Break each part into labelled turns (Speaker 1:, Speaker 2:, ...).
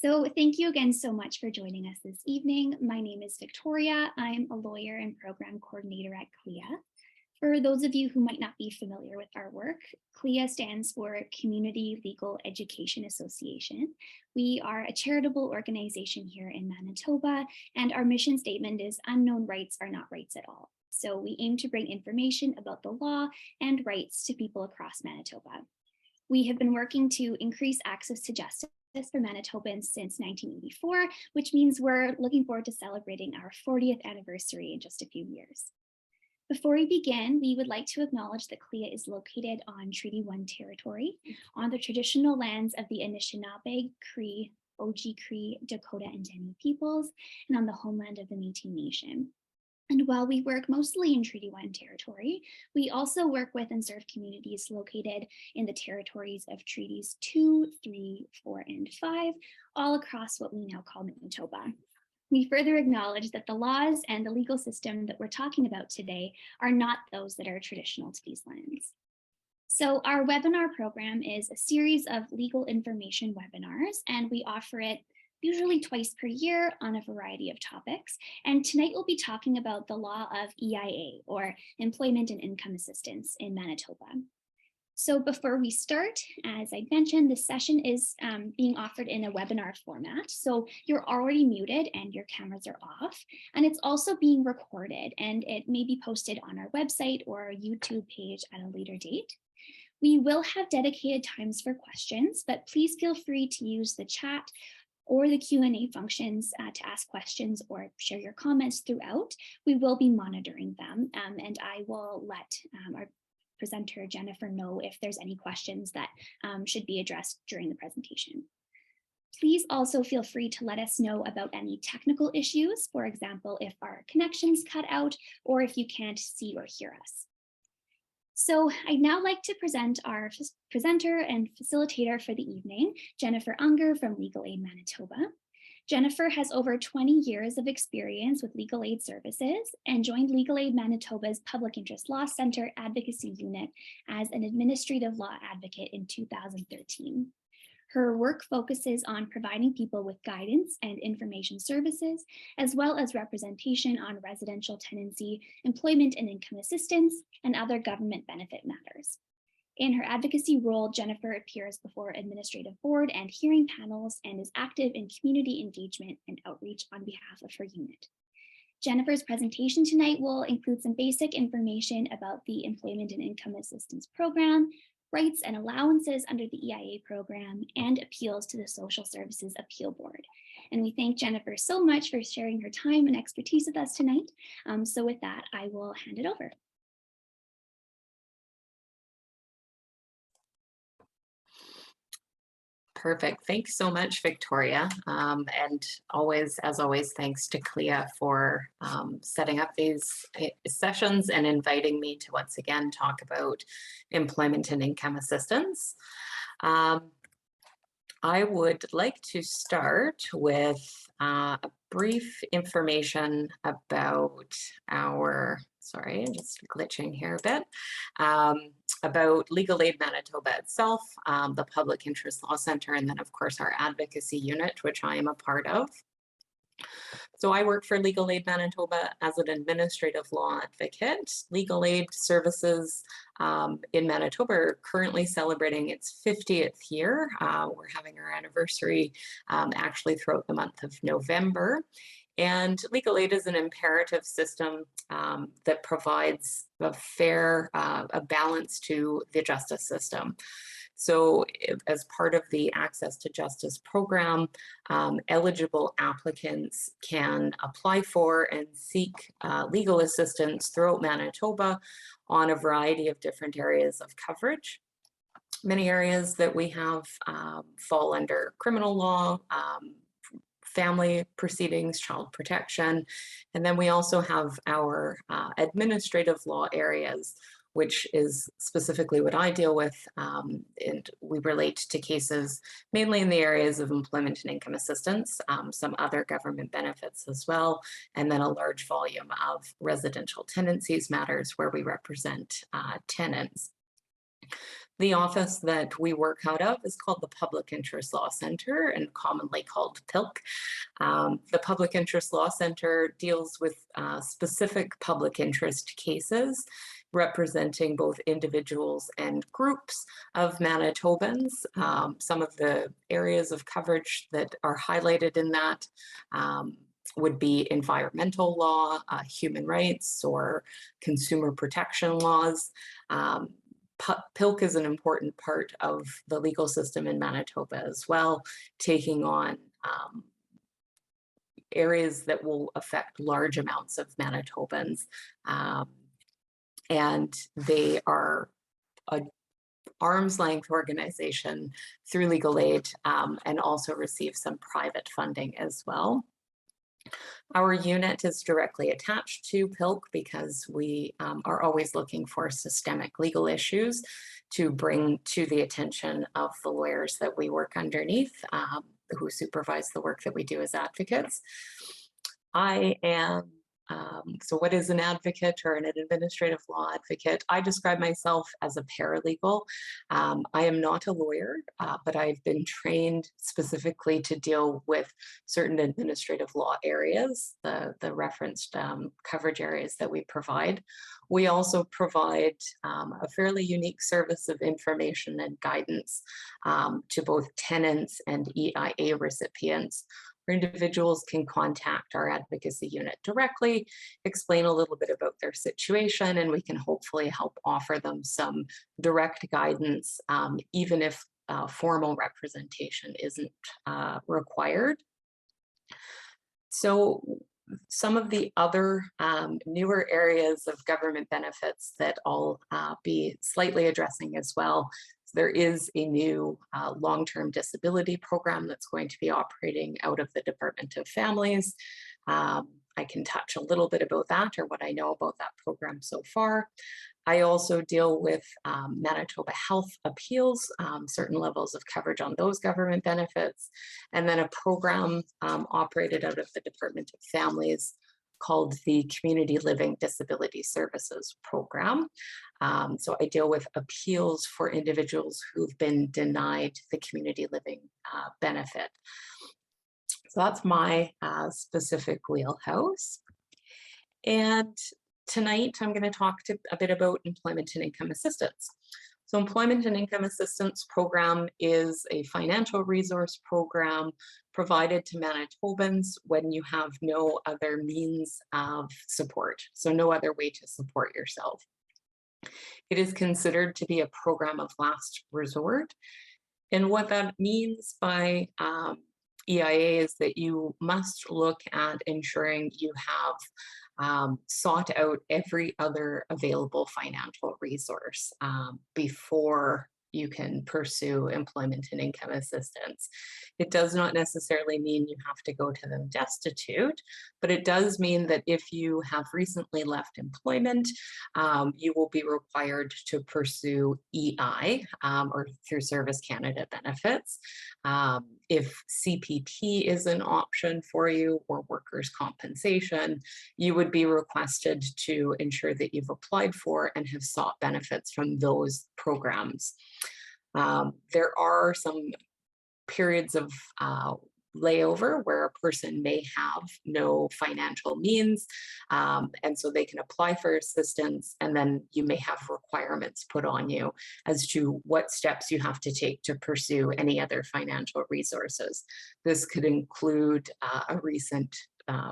Speaker 1: So thank you again so much for joining us this evening. My name is Victoria. I'm a lawyer and program coordinator at CLIA. For those of you who might not be familiar with our work, CLIA stands for Community Legal Education Association. We are a charitable organization here in Manitoba, and our mission statement is unknown rights are not rights at all. So we aim to bring information about the law and rights to people across Manitoba. We have been working to increase access to justice for Manitobans since 1984, which means we're looking forward to celebrating our 40th anniversary in just a few years. Before we begin, we would like to acknowledge that CLIA is located on Treaty 1 territory, on the traditional lands of the Anishinaabe, Cree, Oji-Cree, Dakota, and Dene peoples, and on the homeland of the Métis Nation. And while we work mostly in Treaty 1 territory, we also work with and serve communities located in the territories of Treaties 2, 3, 4, and 5, all across what we now call Manitoba. We further acknowledge that the laws and the legal system that we're talking about today are not those that are traditional to these lands. So our webinar program is a series of legal information webinars, and we offer it usually twice per year on a variety of topics. And tonight we'll be talking about the law of EIA, or Employment and Income Assistance in Manitoba. So before we start, as I mentioned, this session is being offered in a webinar format. So you're already muted and your cameras are off. And it's also being recorded, and it may be posted on our website or our YouTube page at a later date. We will have dedicated times for questions, but please feel free to use the chat or the Q&A functions to ask questions or share your comments throughout. We will be monitoring them, and I will let our presenter Jennifer know if there's any questions that should be addressed during the presentation. Please also feel free to let us know about any technical issues, for example, if our connections cut out or if you can't see or hear us. So I'd now like to present our presenter and facilitator for the evening, Jennifer Unger from Legal Aid Manitoba. Jennifer has over 20 years of experience with legal aid services and joined Legal Aid Manitoba's Public Interest Law Center Advocacy Unit as an administrative law advocate in 2013. Her work focuses on providing people with guidance and information services, as well as representation on residential tenancy, employment and income assistance, and other government benefit matters. In her advocacy role, Jennifer appears before administrative board and hearing panels and is active in community engagement and outreach on behalf of her unit. Jennifer's presentation tonight will include some basic information about the Employment and Income Assistance Program, rights and allowances under the EIA program, and appeals to the Social Services Appeal Board. And we thank Jennifer so much for sharing her time and expertise with us tonight. So with that, I will hand it over.
Speaker 2: Perfect. Thanks so much, Victoria. And always, as always, thanks to CLIA for setting up these sessions and inviting me to once again talk about employment and income assistance. I would like to start with a brief information about our, sorry, I'm just glitching here a bit, about Legal Aid Manitoba itself, the Public Interest Law Center, and then of course our advocacy unit, which I am a part of. So I work for Legal Aid Manitoba as an administrative law advocate. Legal aid services in Manitoba are currently celebrating its 50th year. We're having our anniversary actually throughout the month of November. And legal aid is an imperative system that provides a fair a balance to the justice system. So as part of the Access to Justice program, eligible applicants can apply for and seek legal assistance throughout Manitoba on a variety of different areas of coverage. Many areas that we have fall under criminal law, family proceedings, child protection, and then we also have our administrative law areas, which is specifically what I deal with, and we relate to cases mainly in the areas of employment and income assistance, some other government benefits as well, and then a large volume of residential tenancies matters where we represent tenants. The office that we work out of is called the Public Interest Law Center and commonly called PILC. The Public Interest Law Center deals with specific public interest cases representing both individuals and groups of Manitobans. Some of the areas of coverage that are highlighted in that would be environmental law, human rights, or consumer protection laws. PILC is an important part of the legal system in Manitoba as well, taking on areas that will affect large amounts of Manitobans. And they are an arm's length organization through legal aid and also receive some private funding as well. Our unit is directly attached to PILC because we are always looking for systemic legal issues to bring to the attention of the lawyers that we work underneath, who supervise the work that we do as advocates. I am so what is an advocate or an administrative law advocate? I describe myself as a paralegal. I am not a lawyer, but I've been trained specifically to deal with certain administrative law areas, the referenced coverage areas that we provide. We also provide a fairly unique service of information and guidance to both tenants and EIA recipients, where individuals can contact our advocacy unit directly, explain a little bit about their situation, and we can hopefully help offer them some direct guidance, even if formal representation isn't required. So some of the other newer areas of government benefits that I'll be slightly addressing as well. There is a new long-term disability program that's going to be operating out of the Department of Families. I can touch a little bit about that or what I know about that program so far. I also deal with Manitoba Health Appeals, certain levels of coverage on those government benefits, and then a program operated out of the Department of Families called the Community Living Disability Services Program. So I deal with appeals for individuals who've been denied the community living benefit. So that's my specific wheelhouse. And tonight I'm going to talk a bit about employment and income assistance. So Employment and Income Assistance Program is a financial resource program provided to Manitobans when you have no other means of support, so no other way to support yourself. It is considered to be a program of last resort. And what that means by EIA is that you must look at ensuring you have sought out every other available financial resource before you can pursue employment and income assistance. It does not necessarily mean you have to go to them destitute, but it does mean that if you have recently left employment, you will be required to pursue EI or through Service Canada benefits. If CPP is an option for you or workers' compensation, you would be requested to ensure that you've applied for and have sought benefits from those programs. There are some periods of layover where a person may have no financial means, and so they can apply for assistance, and then you may have requirements put on you as to what steps you have to take to pursue any other financial resources. This could include a recent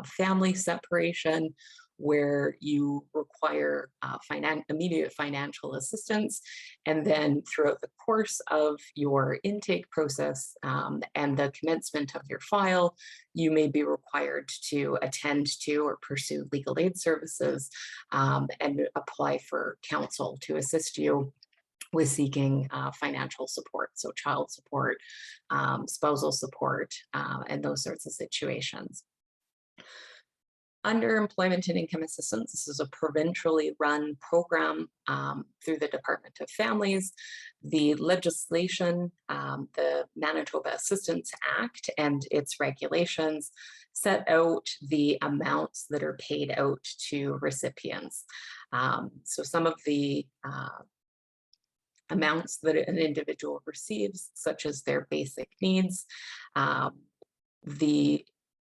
Speaker 2: family separation, where you require immediate financial assistance. And then throughout the course of your intake process and the commencement of your file, you may be required to attend to or pursue legal aid services and apply for counsel to assist you with seeking financial support, so child support, spousal support, and those sorts of situations. Under Employment and Income Assistance, this is a provincially run program through the Department of Families. The legislation, the Manitoba Assistance Act and its regulations set out the amounts that are paid out to recipients. So some of the amounts that an individual receives, such as their basic needs, the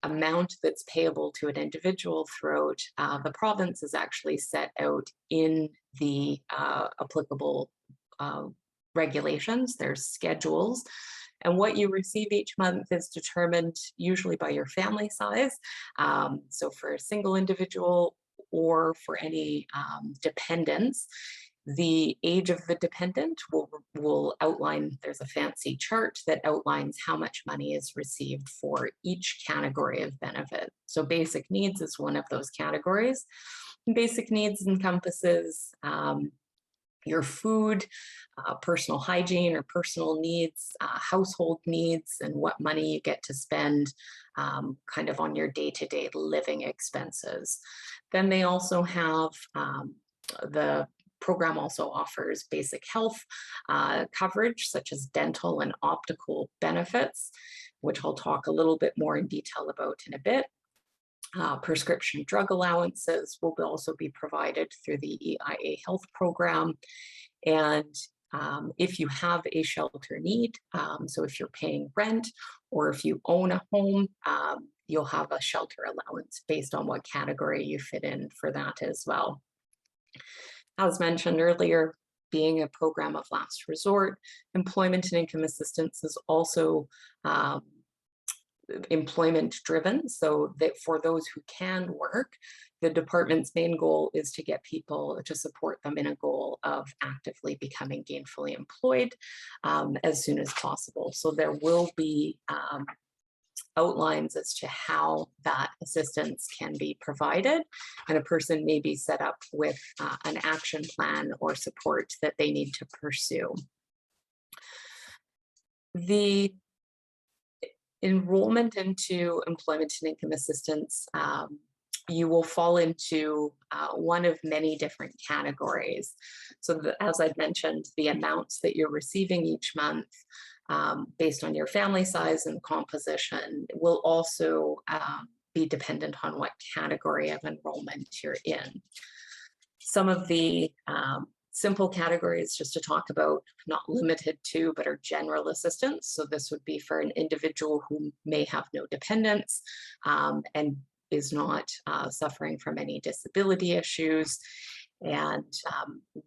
Speaker 2: amount that's payable to an individual throughout the province is actually set out in the applicable regulations. There's schedules. And what you receive each month is determined usually by your family size. So for a single individual or for any dependents, the age of the dependent will outline, there's a fancy chart that outlines how much money is received for each category of benefit. So basic needs is one of those categories. Basic needs encompasses your food, personal hygiene or personal needs, household needs, and what money you get to spend kind of on your day-to-day living expenses. Then they also have the program also offers basic health coverage, such as dental and optical benefits, which I'll talk a little bit more in detail about in a bit. Prescription drug allowances will also be provided through the EIA health program. And if you have a shelter need, so if you're paying rent or if you own a home, you'll have a shelter allowance based on what category you fit in for that as well. As mentioned earlier, being a program of last resort, employment and income assistance is also employment driven, so that for those who can work, the department's main goal is to get people to support them in a goal of actively becoming gainfully employed as soon as possible. So there will be outlines as to how that assistance can be provided, and a person may be set up with an action plan or support that they need to pursue. The enrollment into employment and income assistance, you will fall into one of many different categories. So as I've mentioned, the amounts that you're receiving each month based on your family size and composition will also be dependent on what category of enrollment you're in. Some of the simple categories just to talk about, not limited to, but are general assistance. So this would be for an individual who may have no dependents and is not suffering from any disability issues and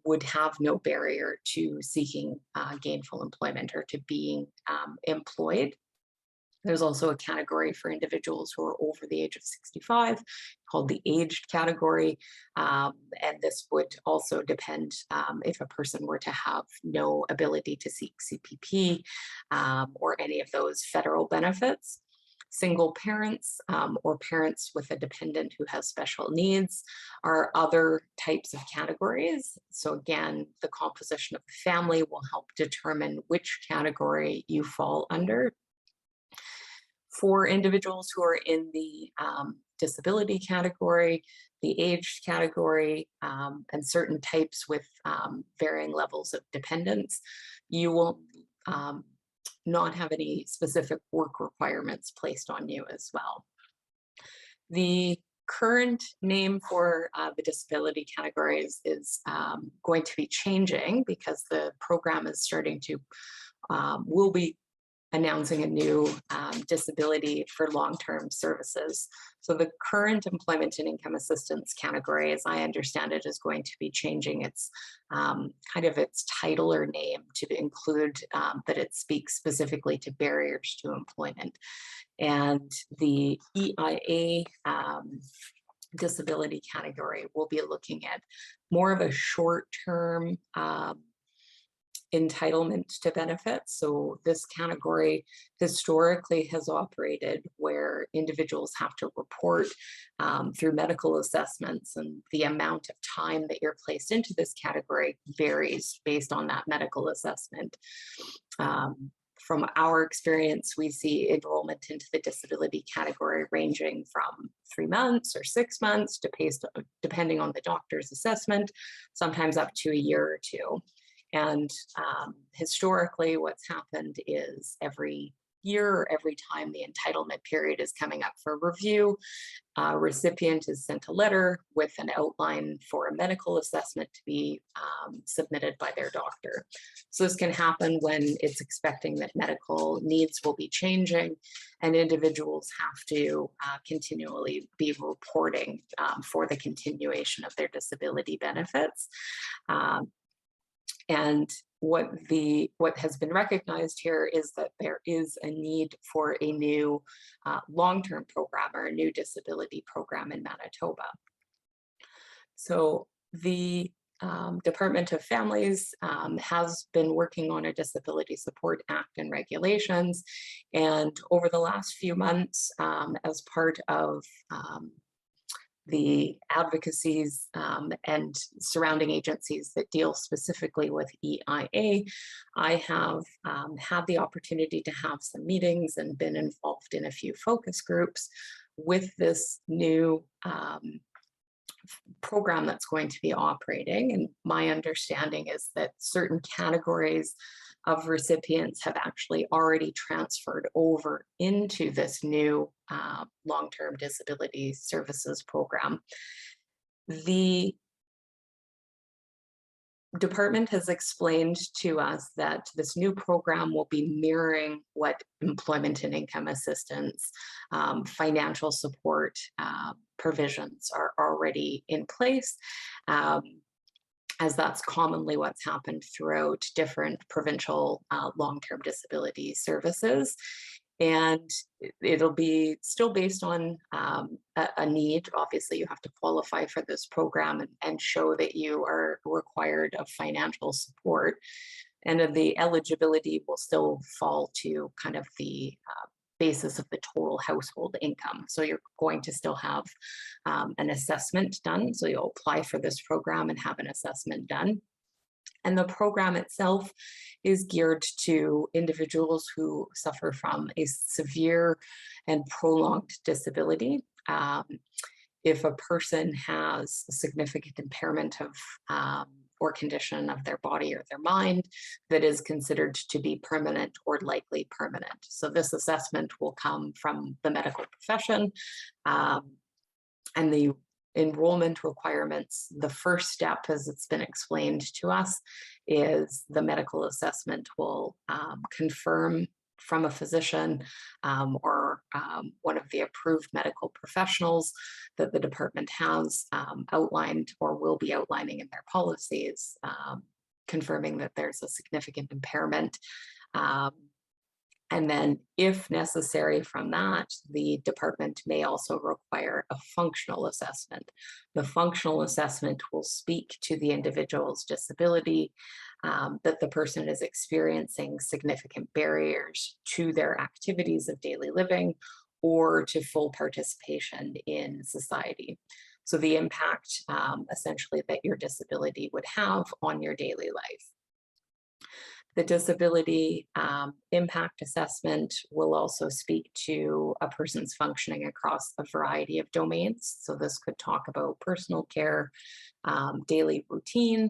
Speaker 2: would have no barrier to seeking gainful employment or to being employed. There's also a category for individuals who are over the age of 65 called the aged category. And this would also depend if a person were to have no ability to seek CPP or any of those federal benefits. Single parents or parents with a dependent who has special needs are other types of categories. So again, the composition of the family will help determine which category you fall under. For individuals who are in the disability category, the aged category, and certain types with varying levels of dependence, you will not have any specific work requirements placed on you as well. The current name for the disability categories is going to be changing because the program is starting to, will be announcing a new disability for long-term services. So the current employment and income assistance category, as I understand it, is going to be changing its kind of its title or name to include that it speaks specifically to barriers to employment. And the EIA disability category will be looking at more of a short-term entitlement to benefits. So this category historically has operated where individuals have to report through medical assessments, and the amount of time that you're placed into this category varies based on that medical assessment. From our experience, we see enrollment into the disability category ranging from 3 months or 6 months, depending on the doctor's assessment, sometimes up to a year or two. And historically, what's happened is every year or every time the entitlement period is coming up for review, recipient is sent a letter with an outline for a medical assessment to be submitted by their doctor. So this can happen when it's expecting that medical needs will be changing, and individuals have to continually be reporting for the continuation of their disability benefits. And what has been recognized here is that there is a need for a new long-term program or a new disability program in Manitoba. So the Department of Families has been working on a Disability Support Act and regulations, and over the last few months, as part of the advocacies and surrounding agencies that deal specifically with EIA, I have had the opportunity to have some meetings and been involved in a few focus groups with this new program that's going to be operating. And my understanding is that certain categories of recipients have actually already transferred over into this new long-term disability services program. The department has explained to us that this new program will be mirroring what employment and income assistance, financial support provisions are already in place, as that's commonly what's happened throughout different provincial long-term disability services. And it'll be still based on a need. Obviously, you have to qualify for this program and show that you are required of financial support. And the eligibility will still fall to kind of the basis of the total household income. So you're going to still have an assessment done. So you'll apply for this program and have an assessment done. And the program itself is geared to individuals who suffer from a severe and prolonged disability. If a person has a significant impairment of or condition of their body or their mind that is considered to be permanent or likely permanent. So this assessment will come from the medical profession, and the enrollment requirements. The first step, as it's been explained to us, is the medical assessment will confirm from a physician or one of the approved medical professionals that the department has outlined or will be outlining in their policies, confirming that there's a significant impairment. And then, if necessary from that, the department may also require a functional assessment. The functional assessment will speak to the individual's disability, that the person is experiencing significant barriers to their activities of daily living or to full participation in society. So the impact essentially that your disability would have on your daily life. The disability impact assessment will also speak to a person's functioning across a variety of domains. So this could talk about personal care, daily routine,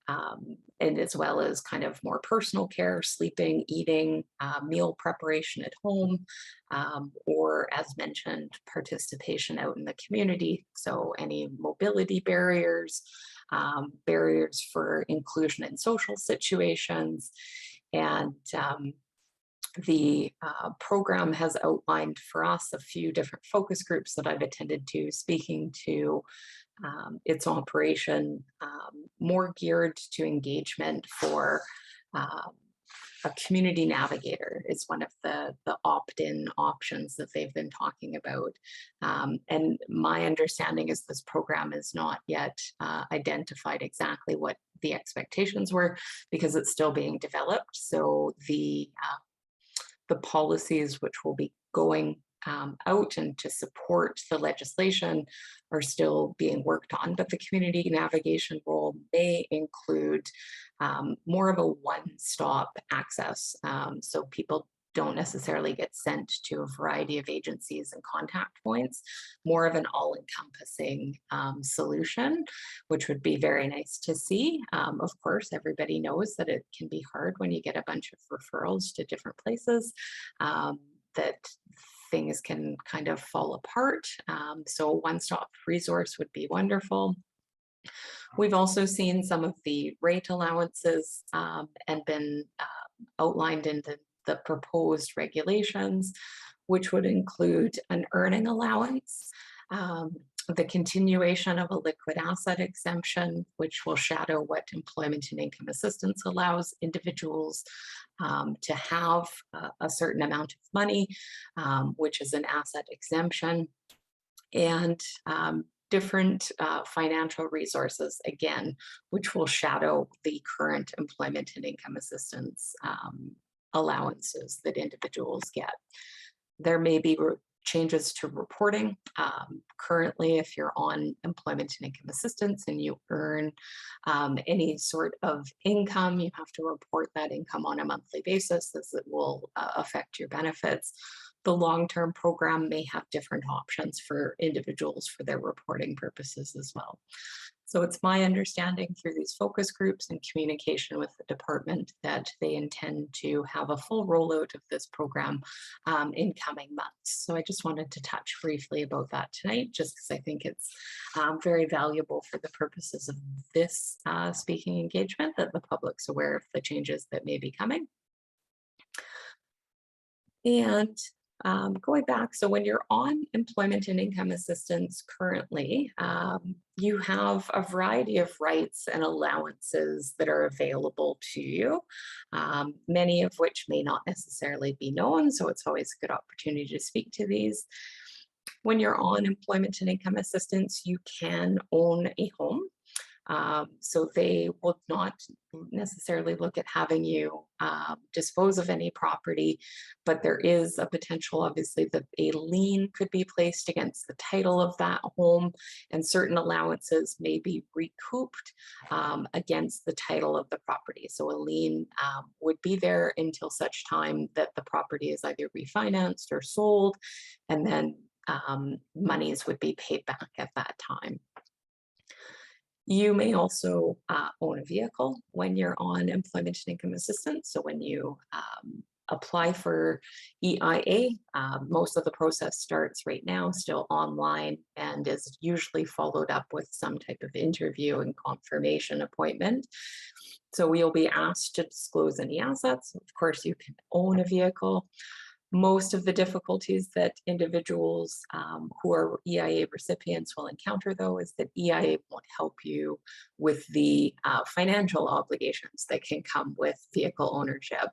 Speaker 2: and as well as kind of more personal care, sleeping, eating, meal preparation at home, or as mentioned, participation out in the community. So any mobility barriers, barriers for inclusion in social situations. And the program has outlined for us a few different focus groups that I've attended to, speaking to its operation, more geared to engagement for a community navigator is one of the opt-in options that they've been talking about. And my understanding is this program is not yet identified exactly what the expectations were because it's still being developed. So the policies which will be going out and to support the legislation are still being worked on, but the community navigation role may include more of a one-stop access. So people don't necessarily get sent to a variety of agencies and contact points, more of an all-encompassing solution, which would be very nice to see. Of course, everybody knows that it can be hard when you get a bunch of referrals to different places, that things can kind of fall apart. So a one-stop resource would be wonderful. We've also seen some of the rate allowances and been outlined in the proposed regulations, which would include an earning allowance, the continuation of a liquid asset exemption, which will shadow what employment and income assistance allows individuals to have a certain amount of money, which is an asset exemption, and different financial resources, again, which will shadow the current employment and income assistance allowances that individuals get. There may be changes to reporting. Currently, if you're on employment and income assistance and you earn any sort of income, you have to report that income on a monthly basis, as it will affect your benefits. The long-term program may have different options for individuals for their reporting purposes as well. So it's my understanding through these focus groups and communication with the department that they intend to have a full rollout of this program in coming months. So I just wanted to touch briefly about that tonight, just because I think it's very valuable for the purposes of this speaking engagement, that the public's aware of the changes that may be coming. And going back, so when you're on employment and income assistance currently, you have a variety of rights and allowances that are available to you, many of which may not necessarily be known, so it's always a good opportunity to speak to these. When you're on employment and income assistance, you can own a home. So they will not necessarily look at having you dispose of any property, but there is a potential, obviously, that a lien could be placed against the title of that home, and certain allowances may be recouped against the title of the property. So a lien would be there until such time that the property is either refinanced or sold, and then monies would be paid back at that time. You may also own a vehicle when you're on employment and income assistance. So when you apply for EIA, most of the process starts right now still online and is usually followed up with some type of interview and confirmation appointment. So you'll be asked to disclose any assets. Of course, you can own a vehicle. Most of the difficulties that individuals who are EIA recipients will encounter, though, is that EIA won't help you with the financial obligations that can come with vehicle ownership.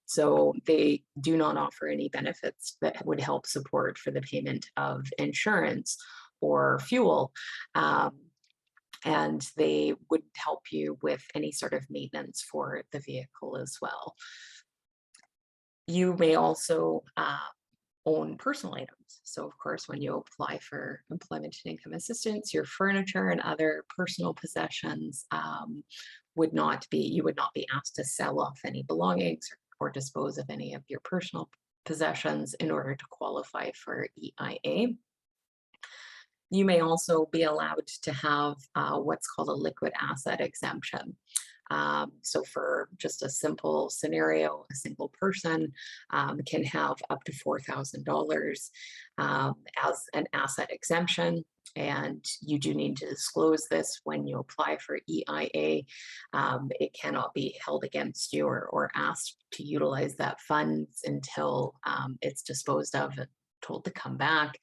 Speaker 2: So they do not offer any benefits that would help support for the payment of insurance or fuel. And they wouldn't help you with any sort of maintenance for the vehicle as well. You may also own personal items. So of course, when you apply for employment and income assistance, your furniture and other personal possessions would not be asked to sell off any belongings or dispose of any of your personal possessions in order to qualify for EIA. You may also be allowed to have what's called a liquid asset exemption. So for just a simple scenario, a single person can have up to $4,000 as an asset exemption. And you do need to disclose this when you apply for EIA. It cannot be held against you or asked to utilize that funds until it's disposed of and told to come back.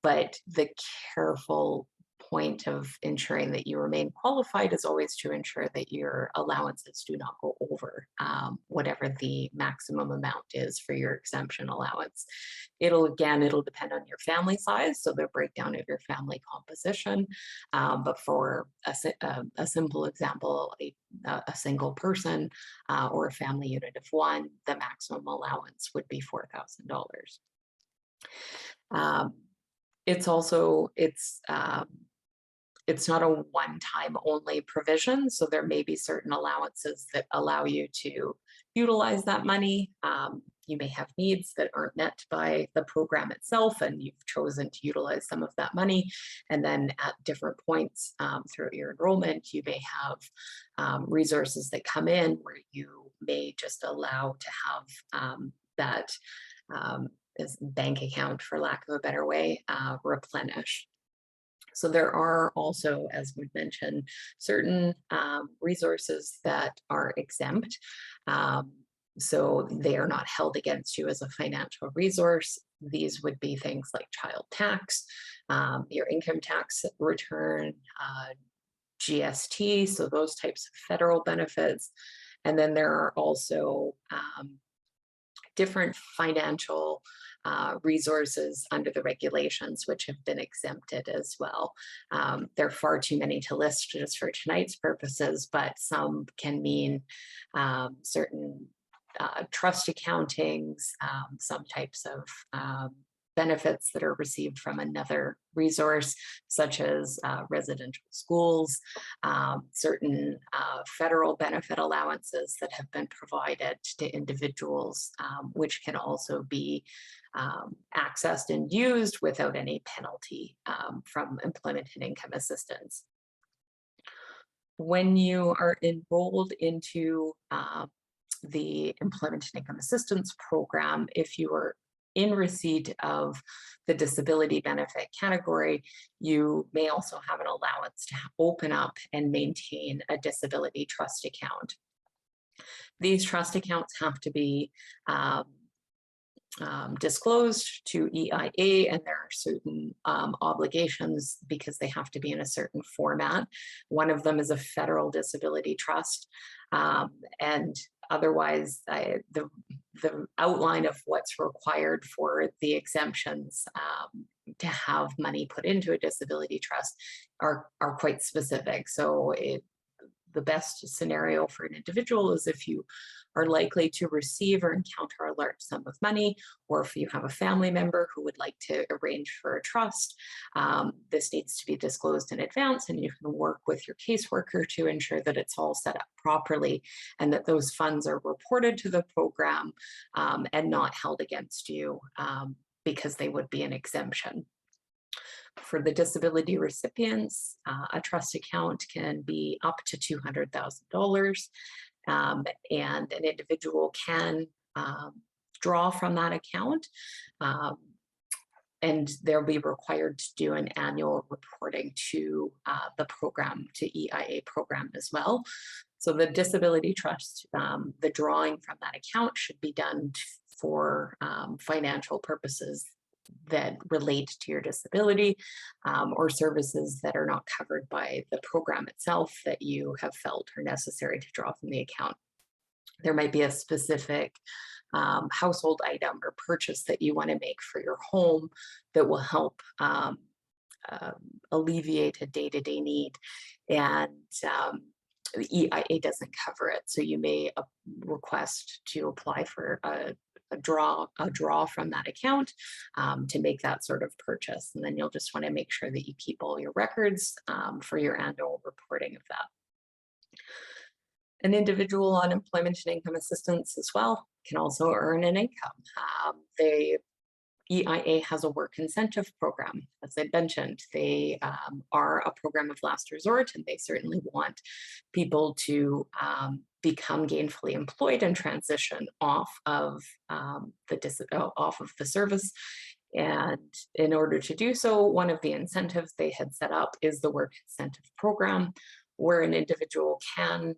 Speaker 2: But the careful point of ensuring that you remain qualified is always to ensure that your allowances do not go over whatever the maximum amount is for your exemption allowance. It'll depend on your family size, so the breakdown of your family composition. But for a simple example, a single person or a family unit of one, the maximum allowance would be $4,000. It's not a one-time only provision, so there may be certain allowances that allow you to utilize that money. You may have needs that aren't met by the program itself, and you've chosen to utilize some of that money. And then at different points throughout your enrollment, you may have resources that come in where you may just allow to have that is bank account, for lack of a better way, replenish. So there are also, as we mentioned, certain resources that are exempt. So they are not held against you as a financial resource. These would be things like child tax, your income tax return, GST, so those types of federal benefits. And then there are also different financial resources under the regulations which have been exempted as well. There are far too many to list just for tonight's purposes, but some can mean certain trust accountings, some types of benefits that are received from another resource, such as residential schools, certain federal benefit allowances that have been provided to individuals, which can also be accessed and used without any penalty from employment and income assistance. When you are enrolled into the employment and income assistance program, if you are in receipt of the disability benefit category, you may also have an allowance to open up and maintain a disability trust account. These trust accounts have to be disclosed to EIA, and there are certain obligations because they have to be in a certain format. One of them is a federal disability trust, and otherwise the outline of what's required for the exemptions to have money put into a disability trust are quite specific. So the best scenario for an individual is if you are likely to receive or encounter a large sum of money, or if you have a family member who would like to arrange for a trust. This needs to be disclosed in advance, and you can work with your caseworker to ensure that it's all set up properly and that those funds are reported to the program and not held against you because they would be an exemption. For the disability recipients, a trust account can be up to $200,000, and an individual can draw from that account, and they'll be required to do an annual reporting to the program, to EIA program as well. So the disability trust, the drawing from that account should be done for financial purposes that relate to your disability or services that are not covered by the program itself that you have felt are necessary to draw from the account. There might be a specific household item or purchase that you want to make for your home that will help alleviate a day-to-day need, and the EIA doesn't cover it. So you may request to apply for a draw from that account to make that sort of purchase. And then you'll just want to make sure that you keep all your records for your annual reporting of that. An individual on employment and income assistance as well can also earn an income. EIA has a work incentive program. As I mentioned, they are a program of last resort, and they certainly want people to become gainfully employed and transition off of the service. And in order to do so, one of the incentives they had set up is the work incentive program, where an individual can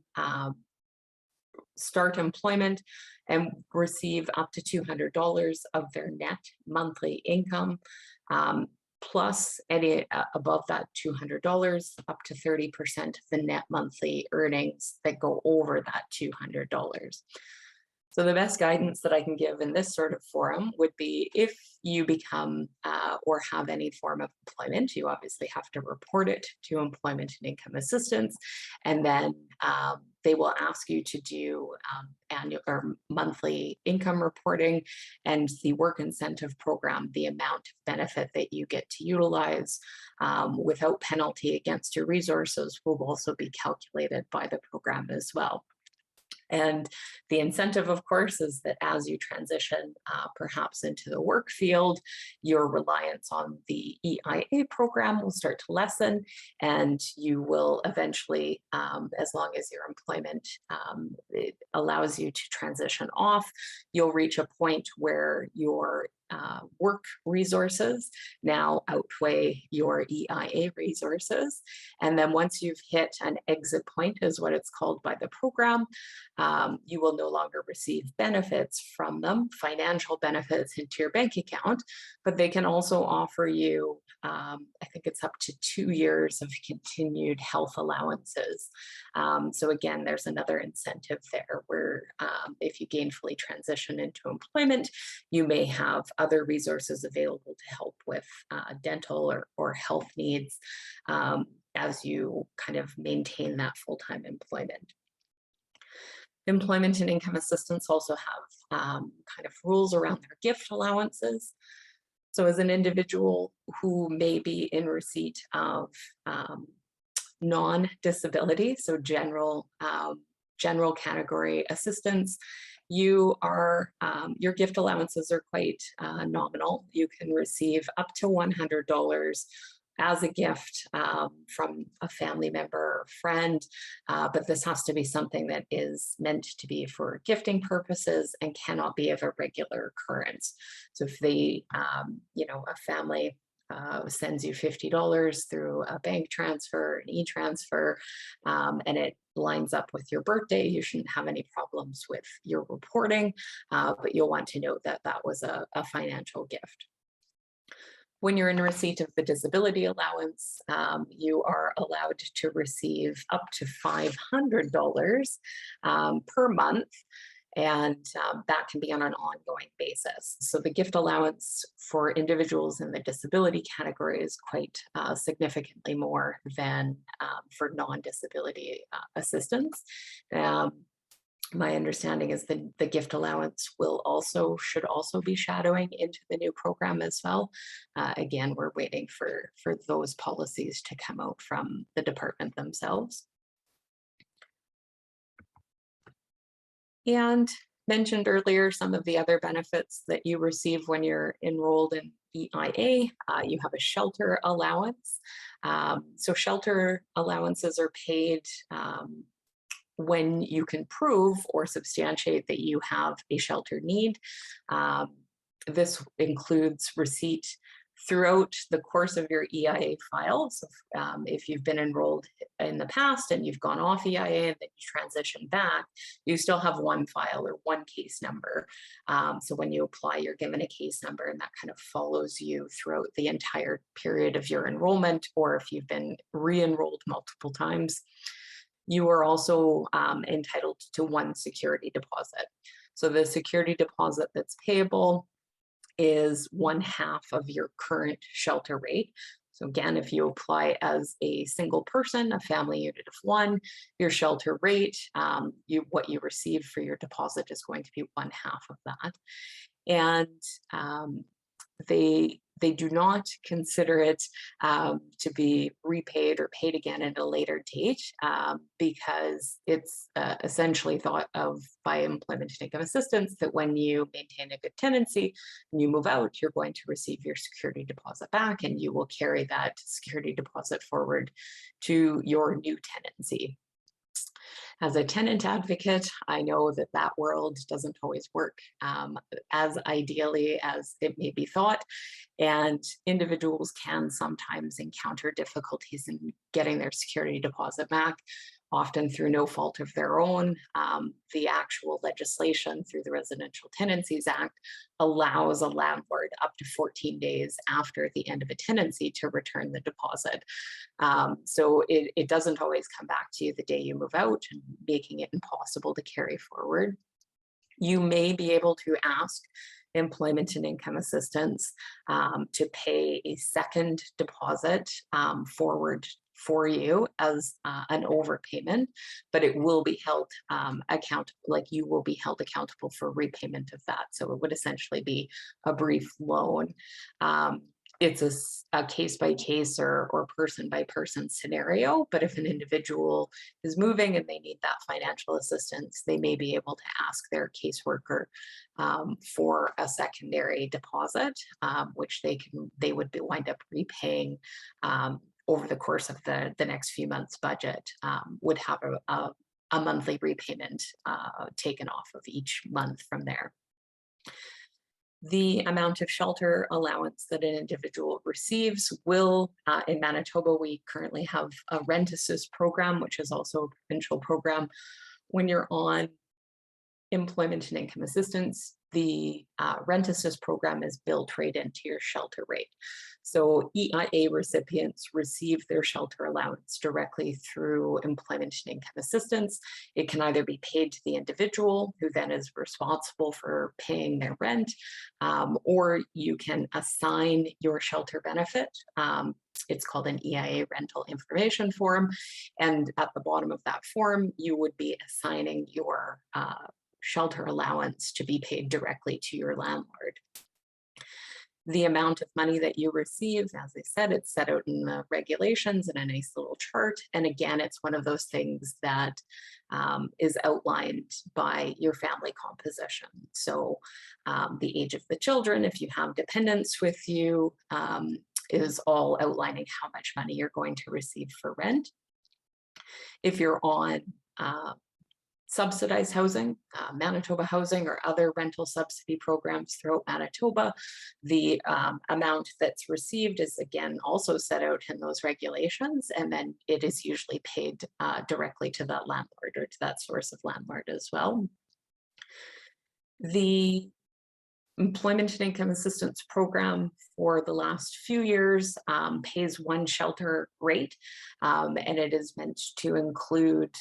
Speaker 2: start employment and receive up to $200 of their net monthly income, plus any above that $200, up to 30% of the net monthly earnings that go over that $200. So the best guidance that I can give in this sort of forum would be, if you become or have any form of employment, you obviously have to report it to employment and income assistance, and then they will ask you to do annual or monthly income reporting, and the work incentive program, the amount of benefit that you get to utilize without penalty against your resources, will also be calculated by the program as well. And the incentive, of course, is that as you transition perhaps into the work field, your reliance on the EIA program will start to lessen, and you will eventually, as long as your employment it allows you to transition off, you'll reach a point where your work resources now outweigh your EIA resources. And then once you've hit an exit point, is what it's called by the program, you will no longer receive benefits from them, financial benefits into your bank account, but they can also offer you, I think it's up to 2 years of continued health allowances. So again, there's another incentive there where if you gainfully transition into employment, you may have other resources available to help with dental or health needs as you kind of maintain that full-time employment. Employment and income assistance also have kind of rules around their gift allowances. So as an individual who may be in receipt of non-disability, so general category assistance, you are your gift allowances are quite nominal. You can receive up to $100 as a gift from a family member or friend, but this has to be something that is meant to be for gifting purposes and cannot be of a regular occurrence. So if a family sends you $50 through a bank transfer, an e-transfer, and it lines up with your birthday, you shouldn't have any problems with your reporting, but you'll want to note that that was a financial gift. When you're in receipt of the disability allowance, you are allowed to receive up to $500 per month, and that can be on an ongoing basis. So the gift allowance for individuals in the disability category is quite significantly more than for non-disability assistance. My understanding is that the gift allowance should also be shadowing into the new program as well. Again, we're waiting for those policies to come out from the department themselves. And mentioned earlier some of the other benefits that you receive when you're enrolled in EIA. You have a shelter allowance. So shelter allowances are paid when you can prove or substantiate that you have a shelter need. This includes receipt throughout the course of your EIA file. So if you've been enrolled in the past and you've gone off EIA and then you transition back, you still have one file or one case number. So when you apply, you're given a case number, and that kind of follows you throughout the entire period of your enrollment, or if you've been re-enrolled multiple times. You are also entitled to one security deposit. So the security deposit that's payable is 1/2 of your current shelter rate. So again, if you apply as a single person, a family unit of one, your shelter rate, what you receive for your deposit is going to be 1/2 of that. And they do not consider it to be repaid or paid again at a later date because it's essentially thought of by employment and income assistance that when you maintain a good tenancy and you move out, you're going to receive your security deposit back, and you will carry that security deposit forward to your new tenancy. As a tenant advocate, I know that that world doesn't always work as ideally as it may be thought, and individuals can sometimes encounter difficulties in getting their security deposit back, often through no fault of their own. The actual legislation through the Residential Tenancies Act allows a landlord up to 14 days after the end of a tenancy to return the deposit. So it doesn't always come back to you the day you move out, and making it impossible to carry forward. You may be able to ask employment and income assistance to pay a second deposit forward for you as an overpayment, but it will be held you will be held accountable for repayment of that. So it would essentially be a brief loan. it's a case by case or person by person scenario. But if an individual is moving and they need that financial assistance, they may be able to ask their caseworker for a secondary deposit, which they would wind up repaying over the course of the next few months' budget. Would have a monthly repayment taken off of each month from there. The amount of shelter allowance that an individual receives will, in Manitoba, we currently have a rent assist program, which is also a provincial program. When you're on employment and income assistance, the rent assist program is built right into your shelter rate. So EIA recipients receive their shelter allowance directly through employment and income assistance. It can either be paid to the individual, who then is responsible for paying their rent, or you can assign your shelter benefit. It's called an EIA rental information form. And at the bottom of that form, you would be assigning your shelter allowance to be paid directly to your landlord. The amount of money that you receive, as I said, it's set out in the regulations in a nice little chart. And again, it's one of those things that is outlined by your family composition. So the age of the children, if you have dependents with you, is all outlining how much money you're going to receive for rent. If you're on subsidized housing, Manitoba Housing, or other rental subsidy programs throughout Manitoba, the amount that's received is again also set out in those regulations, and then it is usually paid directly to that landlord or to that source of landlord as well. The employment and income assistance program for the last few years pays one shelter rate, and it is meant to include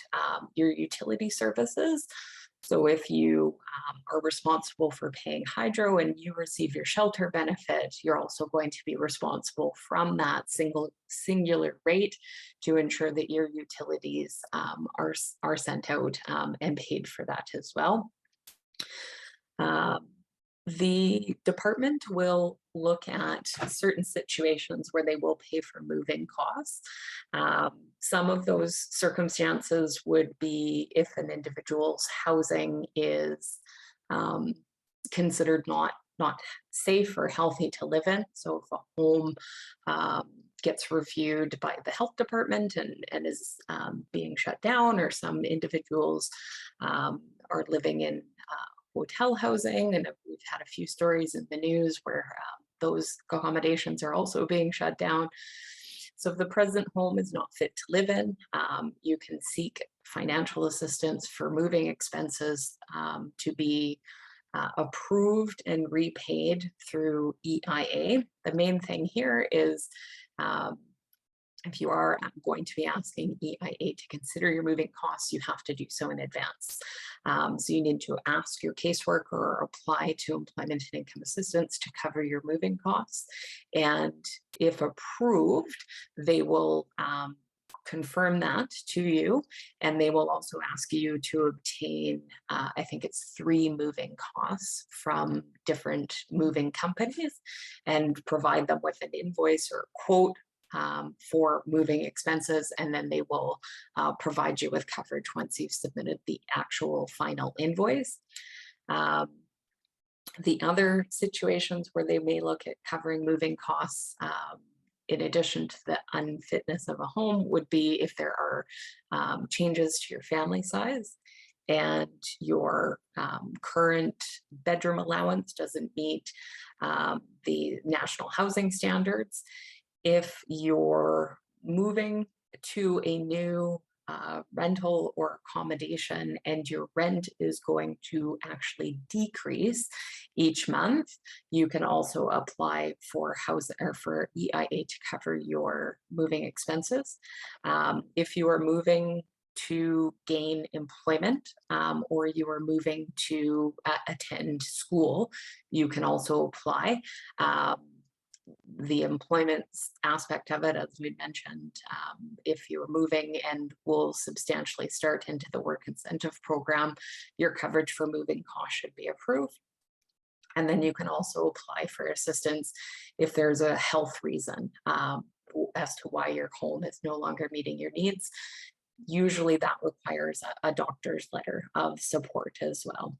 Speaker 2: your utility services. So if you are responsible for paying hydro and you receive your shelter benefit, you're also going to be responsible from that singular rate to ensure that your utilities are sent out and paid for that as well. The department will look at certain situations where they will pay for moving costs. Some of those circumstances would be if an individual's housing is considered not safe or healthy to live in. So if a home gets reviewed by the health department and is being shut down, or some individuals are living in hotel housing, and we've had a few stories in the news where those accommodations are also being shut down. So if the present home is not fit to live in, you can seek financial assistance for moving expenses to be approved and repaid through EIA. The main thing here is if you are going to be asking EIA to consider your moving costs, you have to do so in advance. So you need to ask your caseworker or apply to employment and income assistance to cover your moving costs. And if approved, they will confirm that to you, and they will also ask you to obtain, I think it's 3 moving costs from different moving companies, and provide them with an invoice or quote for moving expenses, and then they will provide you with coverage once you've submitted the actual final invoice. The other situations where they may look at covering moving costs, in addition to the unfitness of a home, would be if there are changes to your family size and your current bedroom allowance doesn't meet the national housing standards. If you're moving to a new rental or accommodation and your rent is going to actually decrease each month, you can also apply for for EIA to cover your moving expenses. If you are moving to gain employment, or you are moving to attend school, you can also apply. The employment aspect of it, as we mentioned, if you're moving and will substantially start into the work incentive program, your coverage for moving costs should be approved. And then you can also apply for assistance if there's a health reason as to why your home is no longer meeting your needs. Usually that requires a doctor's letter of support as well.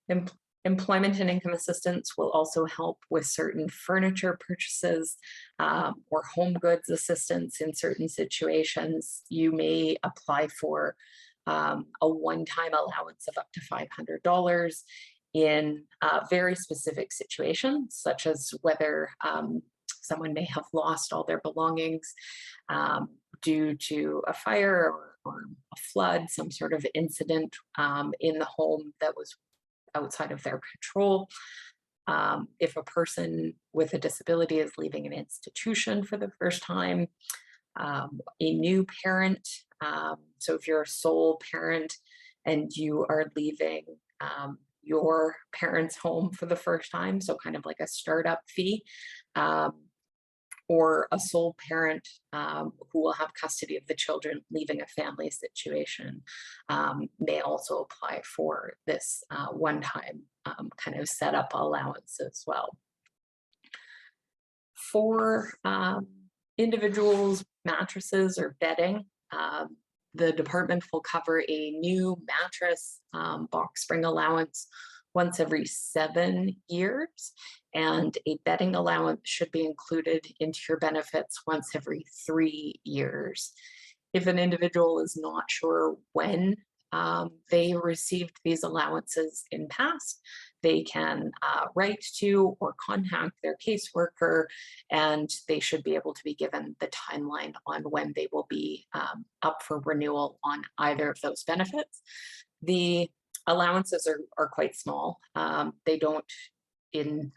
Speaker 2: Em- Employment and income assistance will also help with certain furniture purchases or home goods assistance in certain situations. You may apply for a one-time allowance of up to $500 in very specific situations, such as whether someone may have lost all their belongings due to a fire or a flood, some sort of incident in the home that was outside of their control. If a person with a disability is leaving an institution for the first time, a new parent, so if you're a sole parent and you are leaving your parents' home for the first time, so kind of like a startup fee, or a sole parent who will have custody of the children leaving a family situation may also apply for this one-time kind of setup allowance as well. For individuals, mattresses or bedding, the department will cover a new mattress box spring allowance once every 7 years, and a bedding allowance should be included into your benefits once every 3 years. If an individual is not sure when they received these allowances in past, they can write to or contact their caseworker, and they should be able to be given the timeline on when they will be up for renewal on either of those benefits. The allowances are quite small. They don't,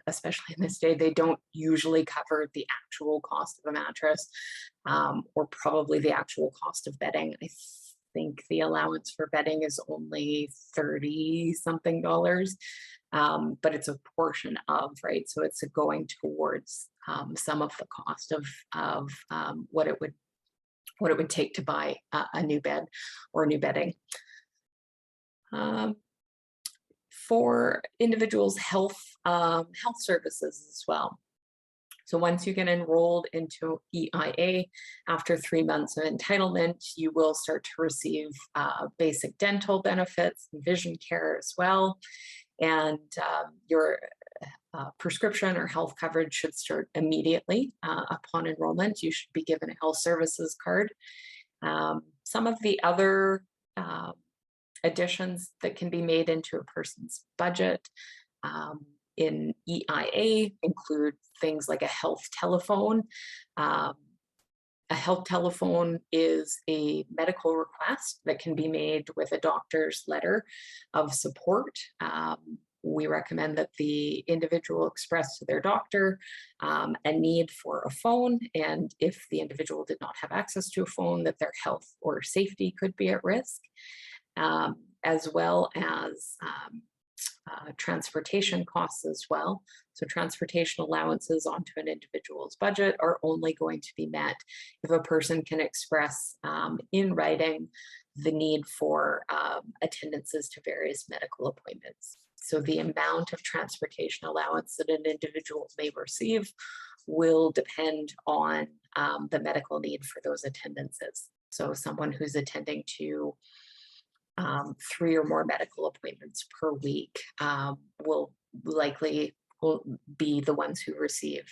Speaker 2: especially in this day, they don't usually cover the actual cost of a mattress or probably the actual cost of bedding. I think the allowance for bedding is only 30 something dollars, but it's a portion of, right? So it's going towards some of the cost of what it would take to buy a new bed or new bedding. For individuals' health services as well. So once you get enrolled into EIA, after 3 months of entitlement, you will start to receive basic dental benefits and vision care as well. And your prescription or health coverage should start immediately upon enrollment. You should be given a health services card. Some of the other additions that can be made into a person's budget in EIA include things like a health telephone. A health telephone is a medical request that can be made with a doctor's letter of support. We recommend that the individual express to their doctor a need for a phone, and if the individual did not have access to a phone, that their health or safety could be at risk. As well as transportation costs as well. So transportation allowances onto an individual's budget are only going to be met if a person can express in writing the need for attendances to various medical appointments. So the amount of transportation allowance that an individual may receive will depend on the medical need for those attendances. So someone who's attending to 3 or more medical appointments per week will be the ones who receive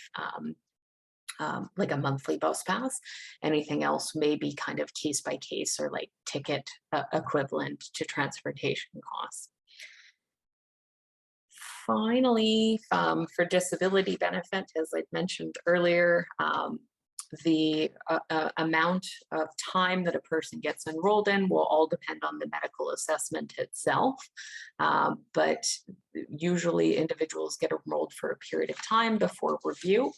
Speaker 2: like a monthly bus pass. Anything else may be kind of case by case or like ticket equivalent to transportation costs. Finally, for disability benefit, as I mentioned earlier, the amount of time that a person gets enrolled in will all depend on the medical assessment itself. But usually individuals get enrolled for a period of time before review.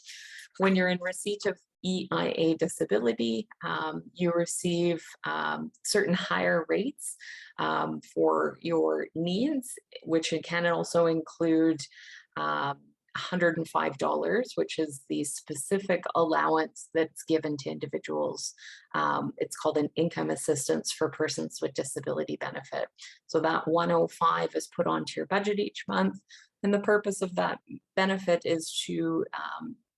Speaker 2: When you're in receipt of EIA disability, you receive certain higher rates for your needs, which can also include $105, which is the specific allowance that's given to individuals. It's called an income assistance for persons with disability benefit. So that 105 is put onto your budget each month. And the purpose of that benefit is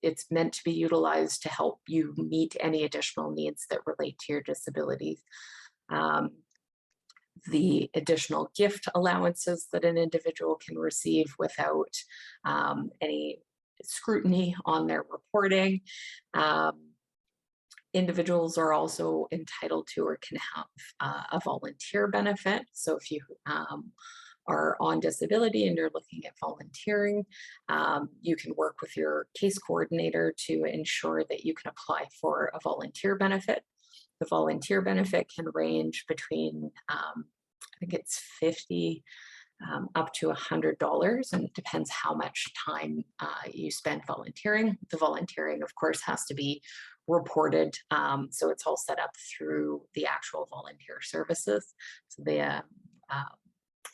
Speaker 2: it's meant to be utilized to help you meet any additional needs that relate to your disabilities. Um, the additional gift allowances that an individual can receive without any scrutiny on their reporting. Individuals are also entitled to or can have a volunteer benefit. So if you are on disability and you're looking at volunteering, you can work with your case coordinator to ensure that you can apply for a volunteer benefit. The volunteer benefit can range between, I think it's 50 up to $100, and it depends how much time you spend volunteering. The volunteering, of course, has to be reported, so it's all set up through the actual volunteer services. So the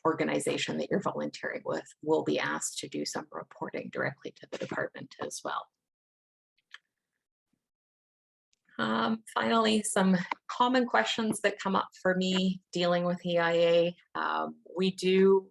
Speaker 2: organization that you're volunteering with will be asked to do some reporting directly to the department as well. Finally, some common questions that come up for me dealing with EIA. We do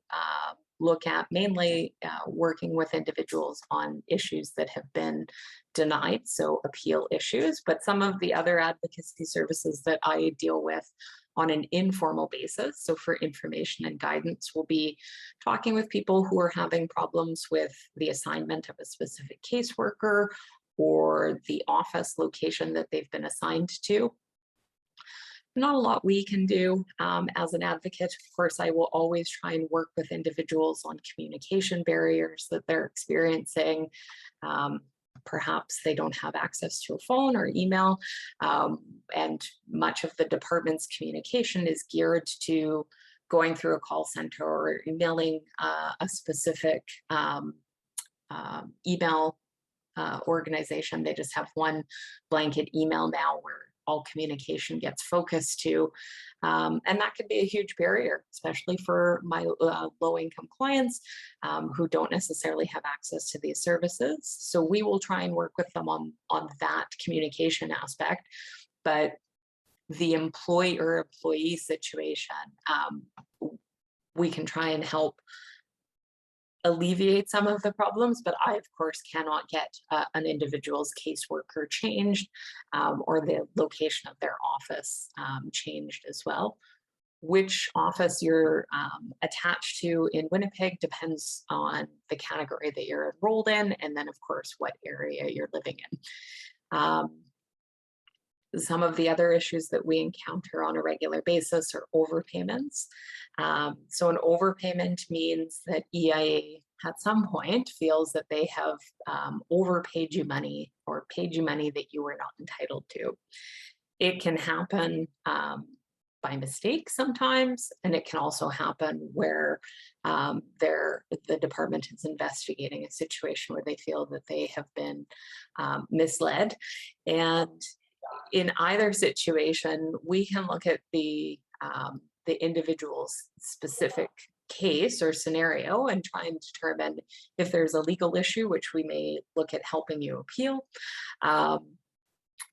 Speaker 2: look at mainly working with individuals on issues that have been denied, so appeal issues, but some of the other advocacy services that I deal with on an informal basis. So for information and guidance, we'll be talking with people who are having problems with the assignment of a specific caseworker or the office location that they've been assigned to. Not a lot we can do as an advocate. Of course, I will always try and work with individuals on communication barriers that they're experiencing. Perhaps they don't have access to a phone or email, and much of the department's communication is geared to going through a call center or emailing a specific email organization. They just have one blanket email now where all communication gets focused to. And that could be a huge barrier, especially for my low-income clients who don't necessarily have access to these services. So we will try and work with them on that communication aspect. But the employee situation, we can try and help alleviate some of the problems, but I, of course, cannot get an individual's caseworker changed or the location of their office changed as well. Which office you're attached to in Winnipeg depends on the category that you're enrolled in, and then, of course, what area you're living in. Some of the other issues that we encounter on a regular basis are overpayments. So an overpayment means that EIA at some point feels that they have overpaid you money or paid you money that you were not entitled to. It can happen by mistake sometimes, and it can also happen where the department is investigating a situation where they feel that they have been misled. And in either situation, we can look at the individual's specific case or scenario and try and determine if there's a legal issue, which we may look at helping you appeal,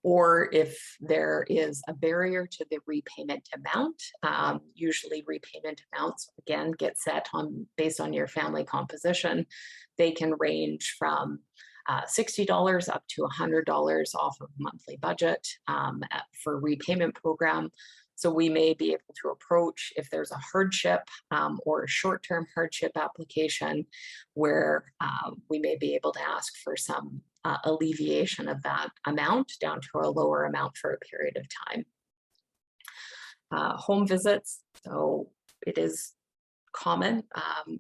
Speaker 2: or if there is a barrier to the repayment amount. Usually repayment amounts, again, get set based on your family composition. They can range from $60 up to $100 off of monthly budget for repayment program. So we may be able to approach if there's a hardship or a short-term hardship application where we may be able to ask for some alleviation of that amount down to a lower amount for a period of time. Home visits, so it is common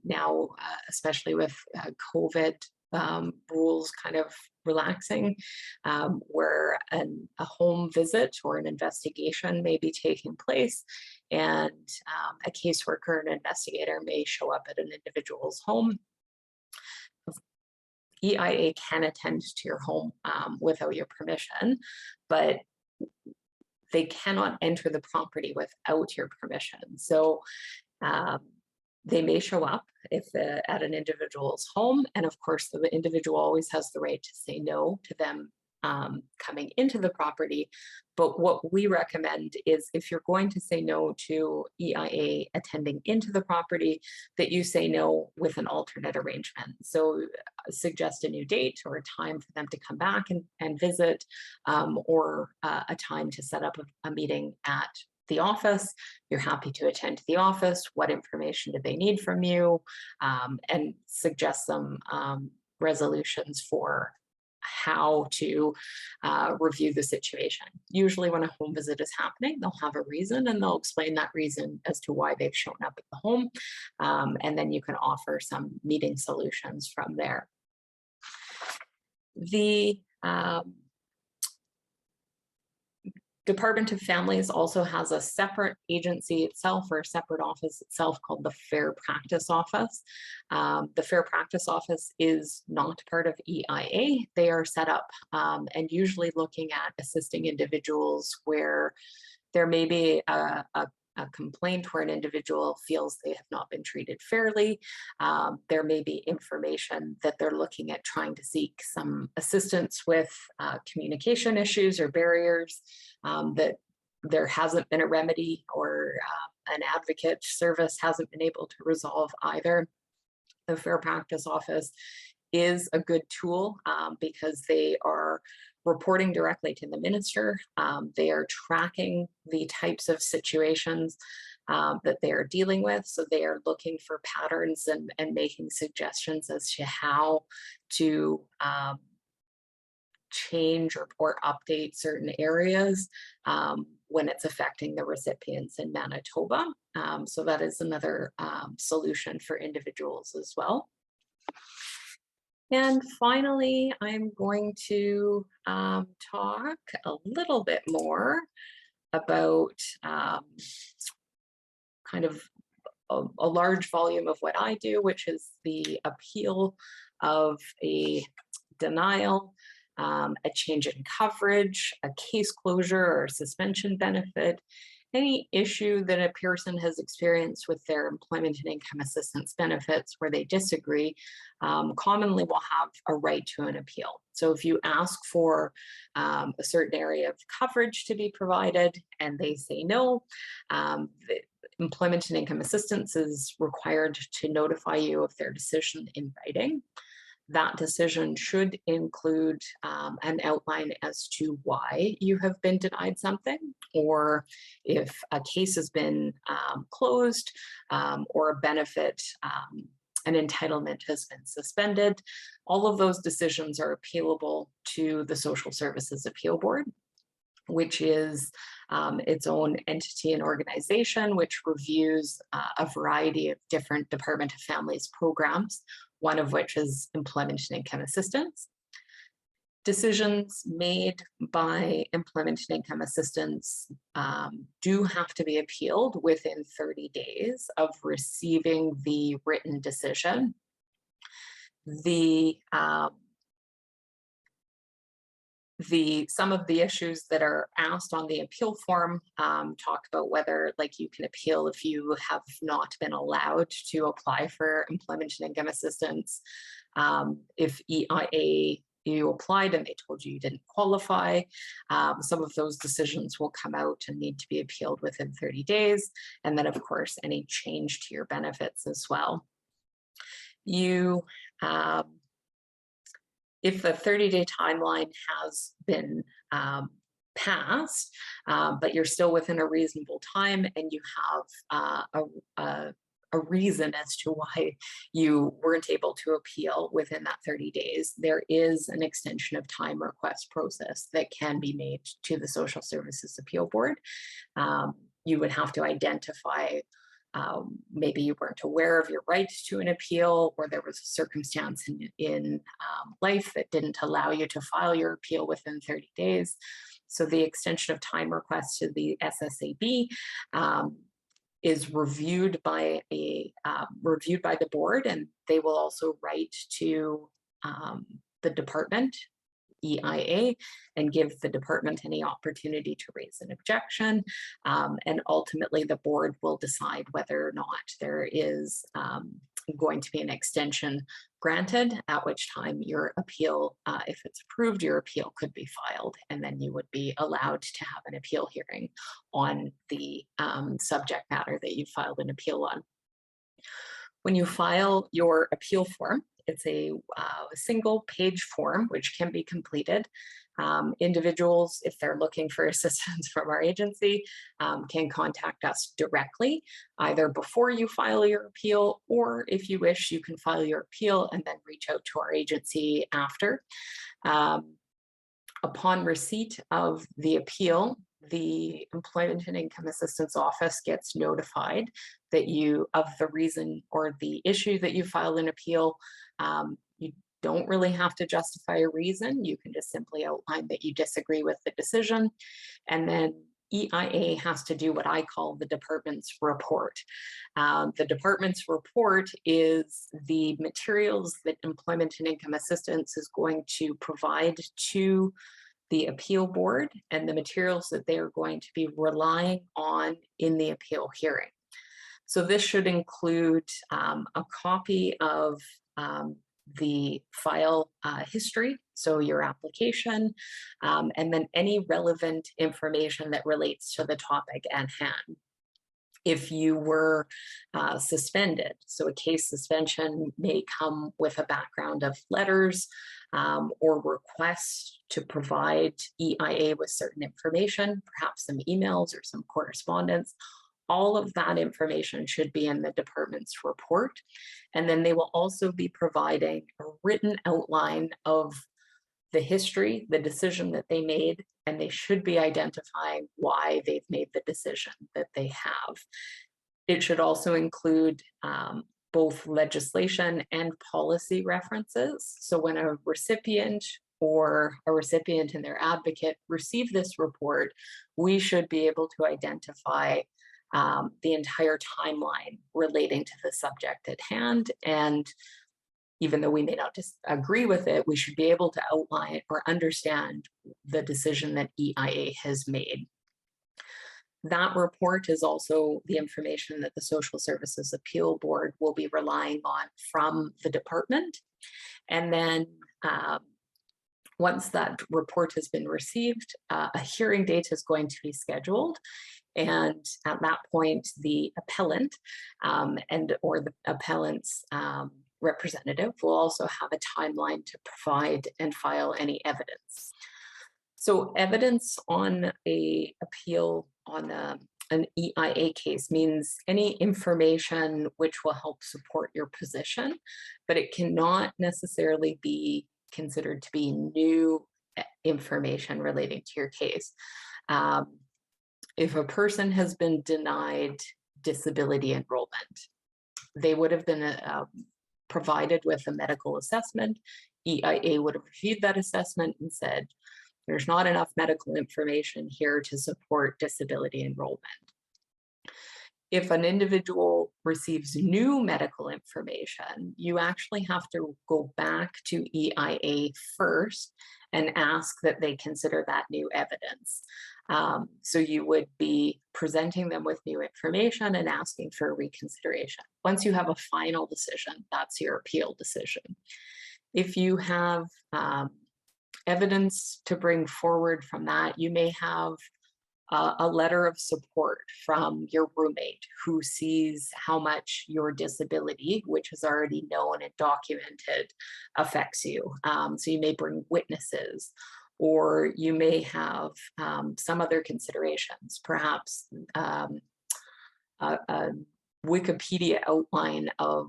Speaker 2: now, especially with COVID rules kind of relaxing, where a home visit or an investigation may be taking place, and a caseworker and investigator may show up at an individual's home. EIA can attend to your home without your permission, but they cannot enter the property without your permission. So they may show up at an individual's home, and of course the individual always has the right to say no to them coming into the property. But what we recommend is if you're going to say no to EIA attending into the property, that you say no with an alternate arrangement. So suggest a new date or a time for them to come back and visit, or a time to set up a meeting at the office. You're happy to attend to the office. What information do they need from you? And suggest some resolutions for how to review the situation. Usually when a home visit is happening, they'll have a reason and they'll explain that reason as to why they've shown up at the home. And then you can offer some meeting solutions from there. The Department of Families also has a separate agency itself, or a separate office itself, called the Fair Practice Office. The Fair Practice Office is not part of EIA. They are set up and usually looking at assisting individuals where there may be a complaint where an individual feels they have not been treated fairly. There may be information that they're looking at trying to seek some assistance with, communication issues or barriers that there hasn't been a remedy, or an advocate service hasn't been able to resolve either. The Fair Practice Office is a good tool because they are reporting directly to the minister. They are tracking the types of situations that they are dealing with. So they are looking for patterns and making suggestions as to how to change or update certain areas when it's affecting the recipients in Manitoba. So that is another solution for individuals as well. And finally, I'm going to talk a little bit more about kind of a large volume of what I do, which is the appeal of a denial, a change in coverage, a case closure or suspension benefit, any issue that a person has experienced with their employment and income assistance benefits where they disagree, commonly will have a right to an appeal. So if you ask for a certain area of coverage to be provided and they say no, the employment and income assistance is required to notify you of their decision in writing. That decision should include an outline as to why you have been denied something, or if a case has been closed, or a benefit, an entitlement has been suspended. All of those decisions are appealable to the Social Services Appeal Board, which is its own entity and organization, which reviews a variety of different Department of Families programs, one of which is employment and income assistance. Decisions made by employment and income assistance do have to be appealed within 30 days of receiving the written decision. Some of the issues that are asked on the appeal form talk about whether, like, you can appeal if you have not been allowed to apply for employment and income assistance. If EIA, you applied and they told you didn't qualify, some of those decisions will come out and need to be appealed within 30 days. And then, of course, any change to your benefits as well. If the 30-day timeline has been passed, but you're still within a reasonable time and you have a reason as to why you weren't able to appeal within that 30 days, there is an extension of time request process that can be made to the Social Services Appeal Board. You would have to identify maybe you weren't aware of your right to an appeal, or there was a circumstance in life that didn't allow you to file your appeal within 30 days. So the extension of time request to the SSAB is reviewed by the board, and they will also write to the department, EIA and give the department any opportunity to raise an objection. And ultimately, the board will decide whether or not there is going to be an extension granted, at which time your appeal, if it's approved, your appeal could be filed, and then you would be allowed to have an appeal hearing on the subject matter that you filed an appeal on. When you file your appeal form, it's a single page form which can be completed. Individuals, if they're looking for assistance from our agency, can contact us directly, either before you file your appeal, or if you wish, you can file your appeal and then reach out to our agency after. Upon receipt of the appeal, the Employment and Income Assistance Office gets notified that of the reason or the issue that you filed an appeal. You don't really have to justify a reason. You can just simply outline that you disagree with the decision. And then EIA has to do what I call the department's report. The department's report is the materials that Employment and Income Assistance is going to provide to the appeal board and the materials that they are going to be relying on in the appeal hearing. So this should include a copy of the file history, so your application, and then any relevant information that relates to the topic at hand. If you were suspended, so a case suspension may come with a background of letters or requests to provide EIA with certain information, perhaps some emails or some correspondence. All of that information should be in the department's report. And then they will also be providing a written outline of the history, the decision that they made, and they should be identifying why they've made the decision that they have. It should also include both legislation and policy references. So when a recipient or a recipient and their advocate receive this report, we should be able to identify the entire timeline relating to the subject at hand. And even though we may not agree with it, we should be able to outline or understand the decision that EIA has made. That report is also the information that the Social Services Appeal Board will be relying on from the department. And then once that report has been received, a hearing date is going to be scheduled. And at that point, the appellant or the appellant's representative will also have a timeline to provide and file any evidence. So evidence on an appeal on an EIA case means any information which will help support your position, but it cannot necessarily be considered to be new information relating to your case. If a person has been denied disability enrollment, they would have been provided with a medical assessment. EIA would have reviewed that assessment and said, there's not enough medical information here to support disability enrollment. If an individual receives new medical information, you actually have to go back to EIA first and ask that they consider that new evidence. So you would be presenting them with new information and asking for a reconsideration. Once you have a final decision, that's your appeal decision. If you have evidence to bring forward from that, you may have a letter of support from your roommate who sees how much your disability, which is already known and documented, affects you. So you may bring witnesses, or you may have some other considerations, perhaps a Wikipedia outline of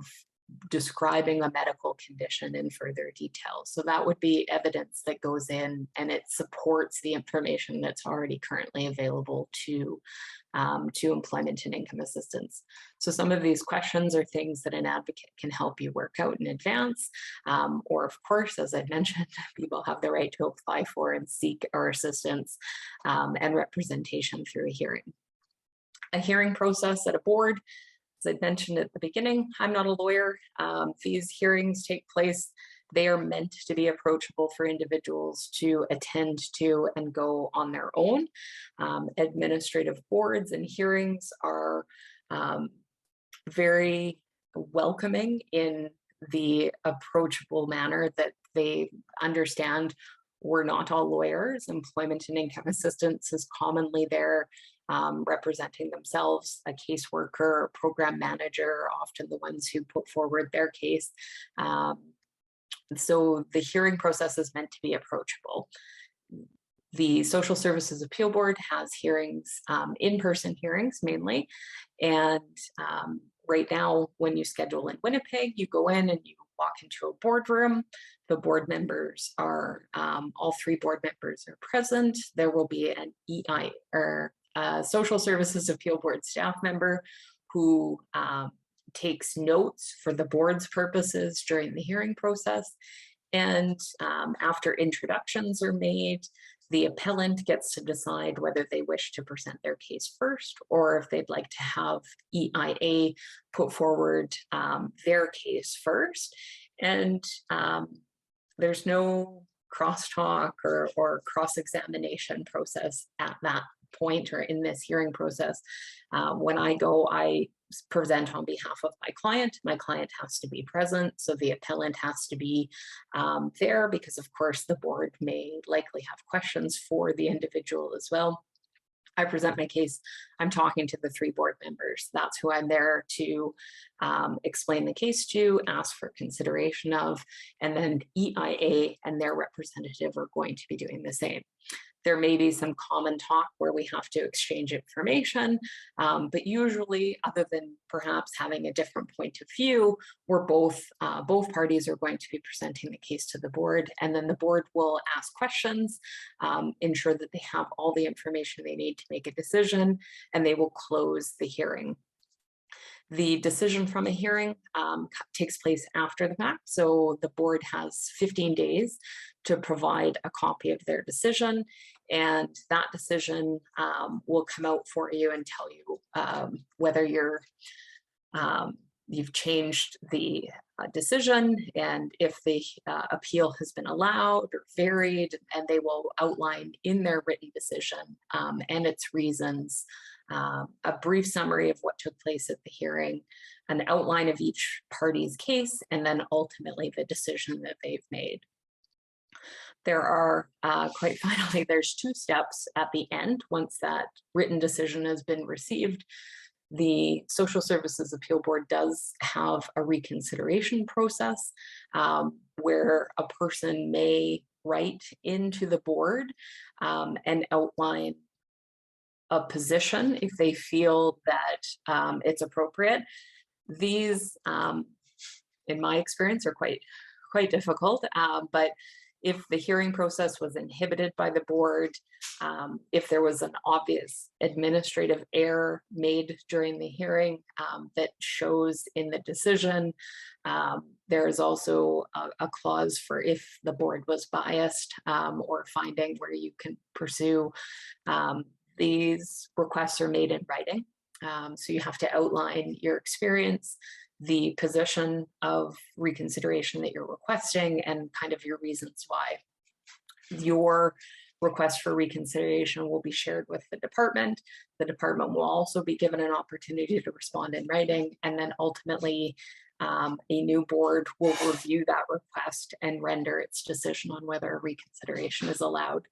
Speaker 2: describing a medical condition in further detail. So that would be evidence that goes in and it supports the information that's already currently available to Employment and Income Assistance. So some of these questions are things that an advocate can help you work out in advance. Or of course, as I've mentioned, people have the right to apply for and seek our assistance and representation through a hearing. A hearing process at a board, as I mentioned at the beginning, I'm not a lawyer. These hearings take place They are meant to be approachable for individuals to attend to and go on their own. Administrative boards and hearings are very welcoming in the approachable manner that they understand we're not all lawyers. Employment and income assistance is commonly there representing themselves, a caseworker, program manager, often the ones who put forward their case. So the hearing process is meant to be approachable. The Social Services Appeal Board has hearings, in-person hearings mainly, and right now when you schedule in Winnipeg, you go in and you walk into a boardroom. The board members are, all three board members are present. There will be an EIA or Social Services Appeal Board staff member who takes notes for the board's purposes during the hearing process. And after introductions are made, the appellant gets to decide whether they wish to present their case first or if they'd like to have EIA put forward their case first. And there's no crosstalk or cross-examination process at that point or in this hearing process. When I go, I present on behalf of my client. My client has to be present, so the appellant has to be there because, of course, the board may likely have questions for the individual as well. I present my case, I'm talking to the three board members. That's who I'm there to explain the case to, ask for consideration of, and then EIA and their representative are going to be doing the same. There may be some common talk where we have to exchange information, but usually, other than perhaps having a different point of view, we're both parties are going to be presenting the case to the board, and then the board will ask questions, ensure that they have all the information they need to make a decision, and they will close the hearing. The decision from a hearing takes place after the fact. So the board has 15 days to provide a copy of their decision, and that decision will come out for you and tell you whether you've changed the decision and if the appeal has been allowed or varied, and they will outline in their written decision and its reasons, a brief summary of what took place at the hearing, an outline of each party's case, and then ultimately the decision that they've made. There are, quite finally, there's 2 steps at the end. Once that written decision has been received, the Social Services Appeal Board does have a reconsideration process where a person may write into the board and outline a position if they feel that it's appropriate. These, in my experience, are quite difficult, but if the hearing process was inhibited by the board, if there was an obvious administrative error made during the hearing that shows in the decision, there is also a clause for if the board was biased or finding where you can pursue. These requests are made in writing. So you have to outline your experience, the position of reconsideration that you're requesting, and kind of your reasons why. Your request for reconsideration will be shared with the department. The department will also be given an opportunity to respond in writing, and then ultimately a new board will review that request and render its decision on whether reconsideration is allowed.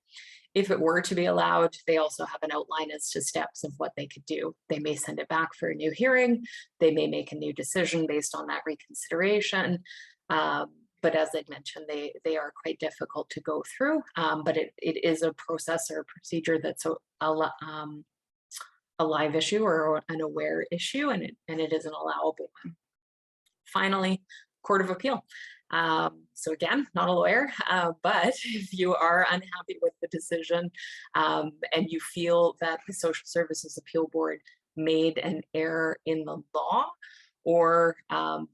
Speaker 2: If it were to be allowed, they also have an outline as to steps of what they could do. They may send it back for a new hearing. They may make a new decision based on that reconsideration. But as I mentioned, they are quite difficult to go through, but it is a process or a procedure that's a live issue or an aware issue, and it is an allowable one. Finally, Court of Appeal. So again, not a lawyer, but if you are unhappy with the decision and you feel that the Social Services Appeal Board made an error in the law, or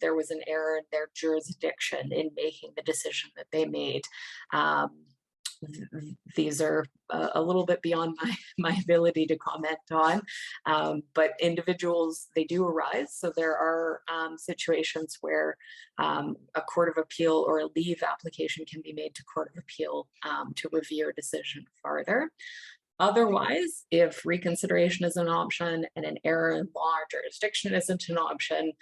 Speaker 2: there was an error in their jurisdiction in making the decision that they made, these are a little bit beyond my ability to comment on, but individuals, they do arise. So there are situations where a court of appeal or a leave application can be made to court of appeal to review a decision further. Otherwise, if reconsideration is an option and an error in law or jurisdiction isn't an option,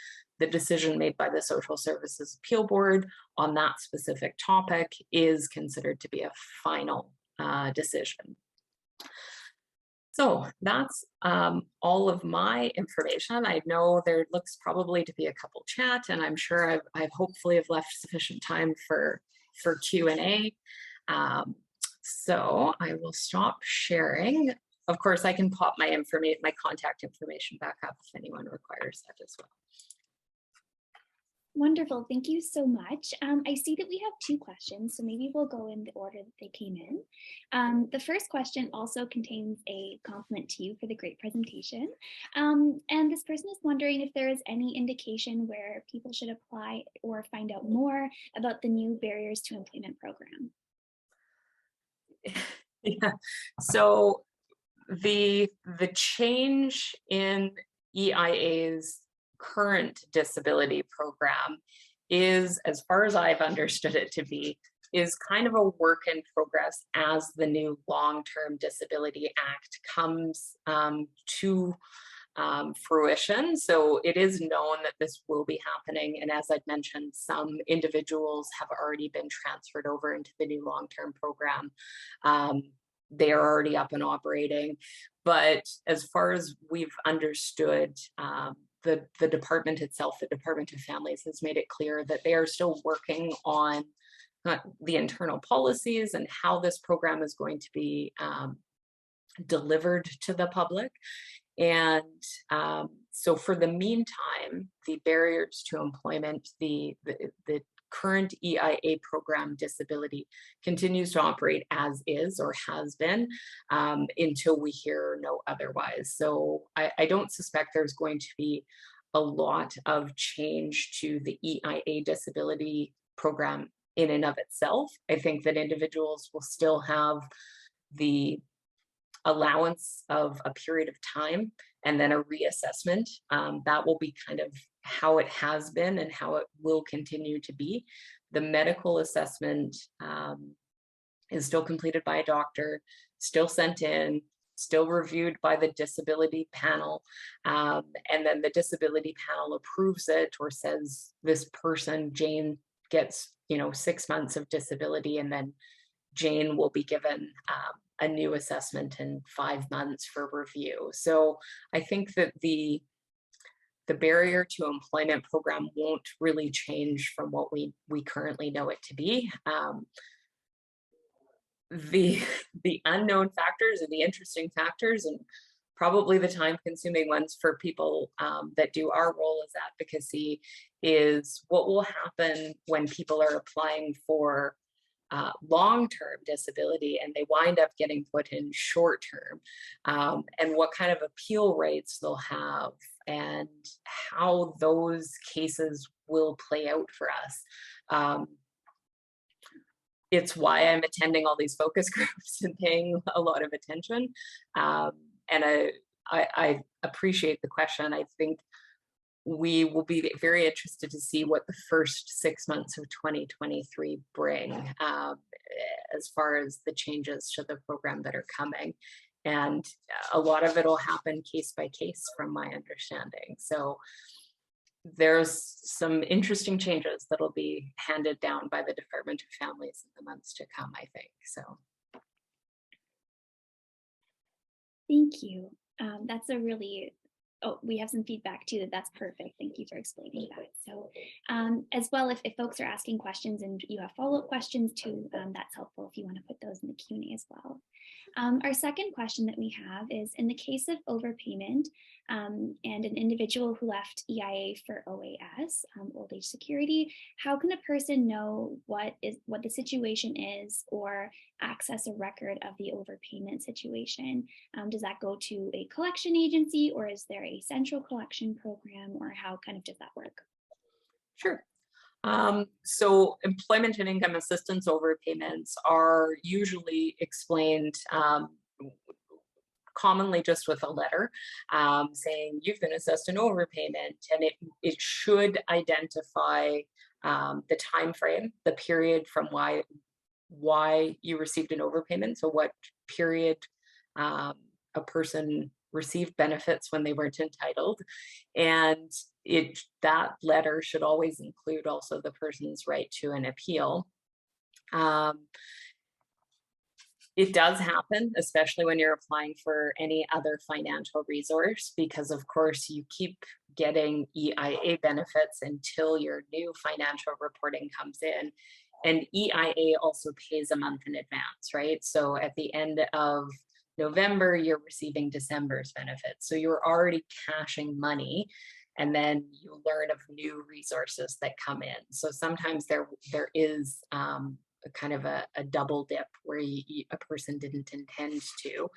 Speaker 2: the decision made by the Social Services Appeal Board on that specific topic is considered to be a final decision. So that's all of my information. I know there looks probably to be a couple chat, and I'm sure I've hopefully have left sufficient time for Q&A. So I will stop sharing. Of course, I can pop my contact information back up if anyone requires that as well.
Speaker 1: Wonderful. Thank you so much. I see that we have two questions, so maybe we'll go in the order that they came in. The first question also contains a compliment to you for the great presentation. And this person is wondering if there is any indication where people should apply or find out more about the new Barriers to Employment program.
Speaker 2: Yeah, so the change in EIA's current disability program is, as far as I've understood it to be, is kind of a work in progress as the new Long-Term Disability Act comes to fruition. So it is known that this will be happening. And as I've mentioned, some individuals have already been transferred over into the new long-term program. They are already up and operating. But as far as we've understood, the department itself, the Department of Families, has made it clear that they are still working on the internal policies and how this program is going to be delivered to the public. And so for the meantime, the barriers to employment, the current EIA program disability continues to operate as is or has been until we hear no otherwise. So I don't suspect there's going to be a lot of change to the EIA disability program in and of itself. I think that individuals will still have the allowance of a period of time and then a reassessment. That will be kind of how it has been and how it will continue to be. The medical assessment is still completed by a doctor, still sent in, still reviewed by the disability panel. And then the disability panel approves it or says this person, Jane, gets 6 months of disability, and then Jane will be given a new assessment in 5 months for review. So I think that the barrier to employment program won't really change from what we currently know it to be. The unknown factors and the interesting factors, and probably the time-consuming ones for people that do our role as advocacy, is what will happen when people are applying for long-term disability and they wind up getting put in short-term, and what kind of appeal rates they'll have and how those cases will play out for us. It's why I'm attending all these focus groups and paying a lot of attention. And I appreciate the question. I think we will be very interested to see what the first 6 months of 2023 bring as far as the changes to the program that are coming. And a lot of it will happen case by case from my understanding. So there's some interesting changes that'll be handed down by the Department of Families in the months to come, I think. So.
Speaker 1: Thank you. That's a really, we have some feedback too, that's perfect. Thank you for explaining that. So as well, if folks are asking questions and you have follow-up questions too, that's helpful if you want to put those in the Q&A as well. Our second question that we have is, in the case of overpayment and an individual who left EIA for OAS, old age security, how can a person know what the situation is or access a record of the overpayment situation? Does that go to a collection agency, or is there a central collection program, or how kind of does that work?
Speaker 2: Sure. So employment and income assistance overpayments are usually explained commonly just with a letter saying you've been assessed an overpayment, and it should identify the time frame, the period from why you received an overpayment. So what period um, a person received benefits when they weren't entitled, and that letter should always include also the person's right to an appeal. It does happen, especially when you're applying for any other financial resource, because of course you keep getting EIA benefits until your new financial reporting comes in. And EIA also pays a month in advance, right? So at the end of November, you're receiving December's benefits. So you're already cashing money, and then you learn of new resources that come in. So sometimes there is kind of a double dip where a person didn't intend to.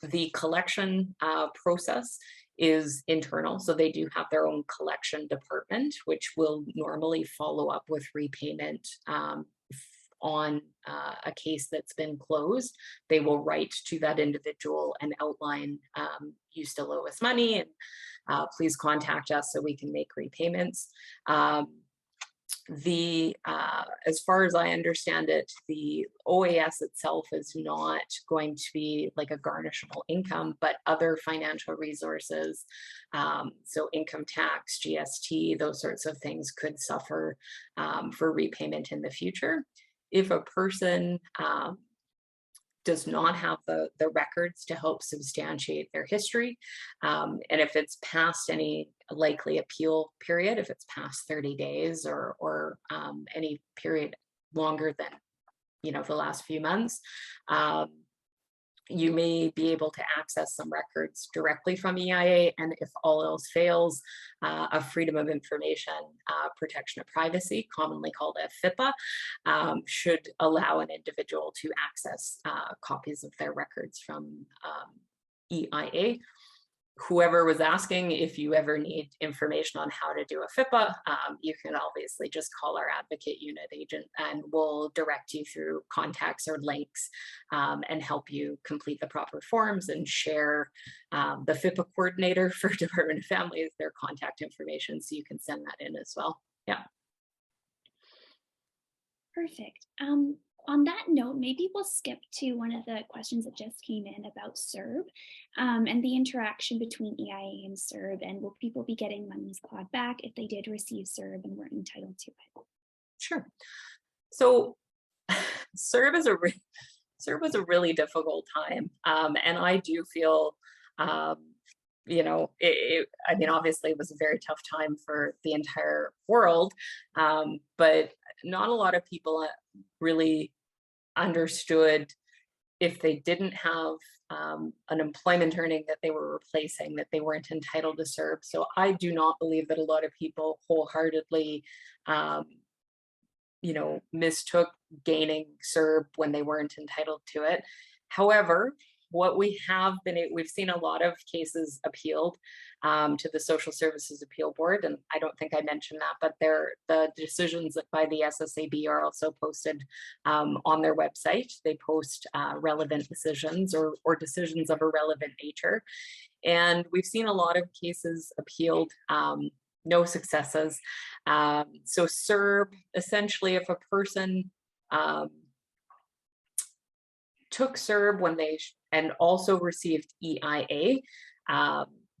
Speaker 2: The collection process is internal, so they do have their own collection department, which will normally follow up with repayment on a case that's been closed. They will write to that individual and outline, you still owe us money, and please contact us so we can make repayments. As far as I understand it, the OAS itself is not going to be like a garnishable income, but other financial resources, so income tax, GST, those sorts of things could suffer for repayment in the future. If a person does not have the records to help substantiate their history, and if it's past any likely appeal period, if it's past 30 days or any period longer than the last few months, you may be able to access some records directly from EIA, and if all else fails, a Freedom of Information Protection of Privacy, commonly called a FIPA, should allow an individual to access copies of their records from EIA. Whoever was asking, if you ever need information on how to do a FIPA, you can obviously just call our advocate unit agent and we'll direct you through contacts or links and help you complete the proper forms and share the FIPA coordinator for Department of Families, their contact information, so you can send that in as well. Yeah.
Speaker 1: Perfect. On that note, maybe we'll skip to one of the questions that just came in about CERB and the interaction between EIA and CERB, and will people be getting monies clawed back if they did receive CERB and weren't entitled to it?
Speaker 2: Sure. So CERB is a really difficult time, and I do feel I mean, obviously it was a very tough time for the entire world, but not a lot of people really understood if they didn't have an employment earning that they were replacing, that they weren't entitled to CERB. So I do not believe that a lot of people wholeheartedly mistook gaining CERB when they weren't entitled to it. However, what we've seen a lot of cases appealed to the Social Services Appeal Board, and I don't think I mentioned that, but the decisions by the SSAB are also posted on their website. They post relevant decisions or decisions of a relevant nature, and we've seen a lot of cases appealed. No successes. So CERB, essentially, if a person took CERB when and also received EIA,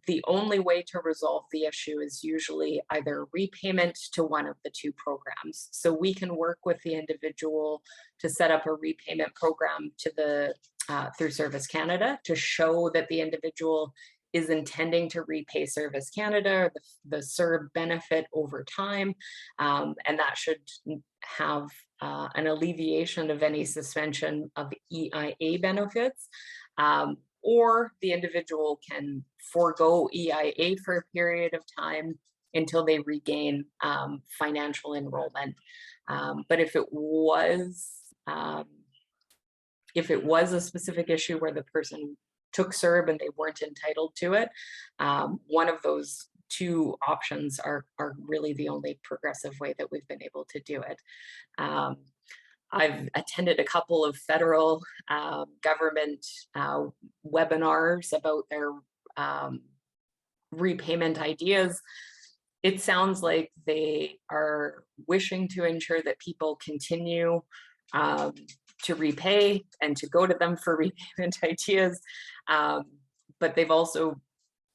Speaker 2: the only way to resolve the issue is usually either repayment to one of the two programs. So we can work with the individual to set up a repayment program through Service Canada to show that the individual is intending to repay Service Canada or the CERB benefit over time, and that should have an alleviation of any suspension of EIA benefits, or the individual can forego EIA for a period of time until they regain financial enrollment. But if it was a specific issue where the person took CERB and they weren't entitled to it, one of those two options are really the only progressive way that we've been able to do it. Um, I've attended a couple of federal government webinars about their um, repayment ideas. It sounds like they are wishing to ensure that people continue um, to repay and to go to them for repayment ideas. Um, but they've also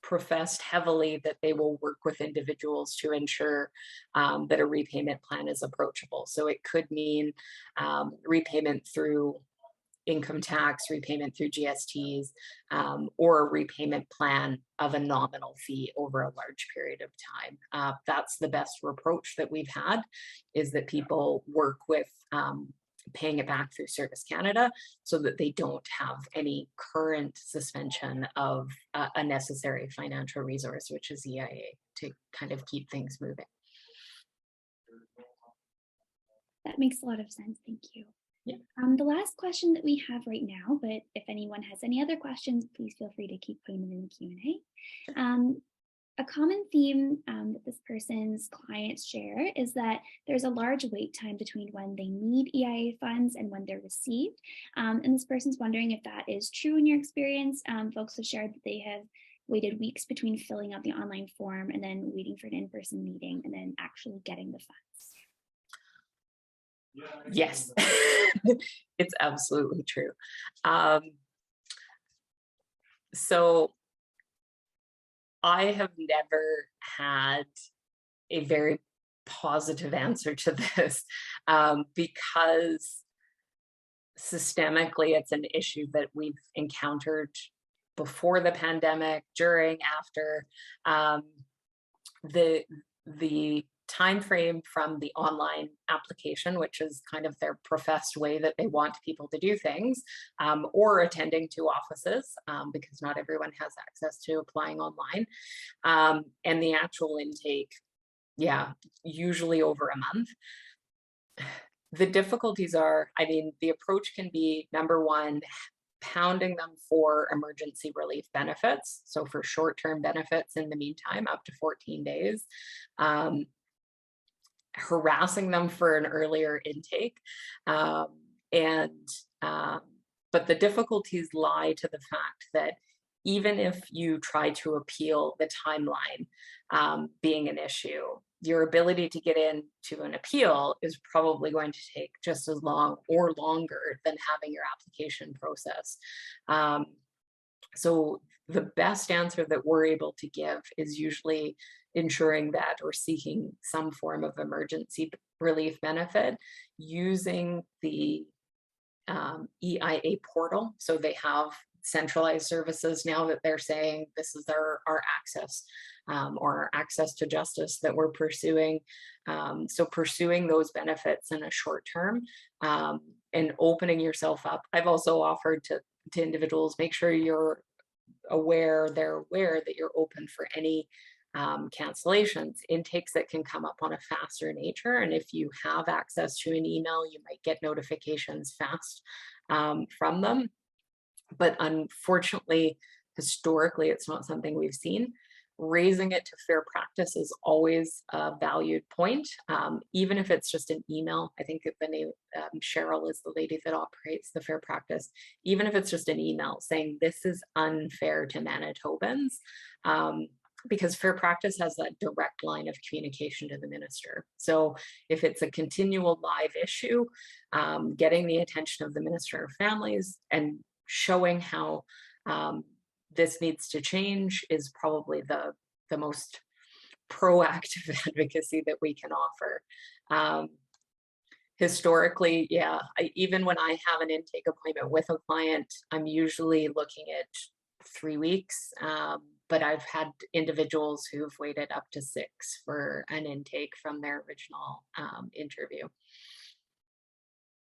Speaker 2: professed heavily that they will work with individuals to ensure that a repayment plan is approachable. So it could mean repayment through income tax, repayment through GSTs, or a repayment plan of a nominal fee over a large period of time. That's the best approach that we've had, is that people work with paying it back through Service Canada so that they don't have any current suspension of a necessary financial resource, which is EIA, to kind of keep things moving.
Speaker 1: That makes a lot of sense. Thank you.
Speaker 2: Yeah.
Speaker 1: The last question that we have right now, but if anyone has any other questions, please feel free to keep putting them in the Q&A. A common theme that this person's clients share is that there's a large wait time between when they need EIA funds and when they're received. And this person's wondering if that is true in your experience. Folks have shared that they have waited weeks between filling out the online form and then waiting for an in-person meeting and then actually getting the funds.
Speaker 2: Yes, it's absolutely true. So I have never had a very positive answer to this because systemically it's an issue that we've encountered before the pandemic, during, after. The time frame from the online application, which is kind of their professed way that they want people to do things, or attending to offices, because not everyone has access to applying online, and the actual intake, yeah, usually over a month. The difficulties are, I mean, the approach can be, number one, pounding them for emergency relief benefits. So for short-term benefits in the meantime, up to 14 days, harassing them for an earlier intake. But the difficulties lie to the fact that even if you try to appeal the timeline being an issue, your ability to get into an appeal is probably going to take just as long or longer than having your application process. So the best answer that we're able to give is usually ensuring that, or seeking some form of emergency relief benefit using the EIA portal. So they have centralized services now that they're saying this is our access, or our access to justice that we're pursuing. So pursuing those benefits in a short term, and opening yourself up. I've also offered to individuals, make sure they're aware that you're open for any cancellations, intakes that can come up on a faster nature. And if you have access to an email, you might get notifications fast from them. But unfortunately, historically, it's not something we've seen. Raising it to fair practice is always a valued point, even if it's just an email. I think the name, Cheryl is the lady that operates the fair practice. Even if it's just an email saying this is unfair to Manitobans, because fair practice has that direct line of communication to the minister. So if it's a continual live issue, getting the attention of the Minister of Families and showing how this needs to change is probably the most proactive advocacy that we can offer. Historically, yeah, even when I have an intake appointment with a client, I'm usually looking at 3 weeks, but I've had individuals who've waited up to 6 for an intake from their original interview.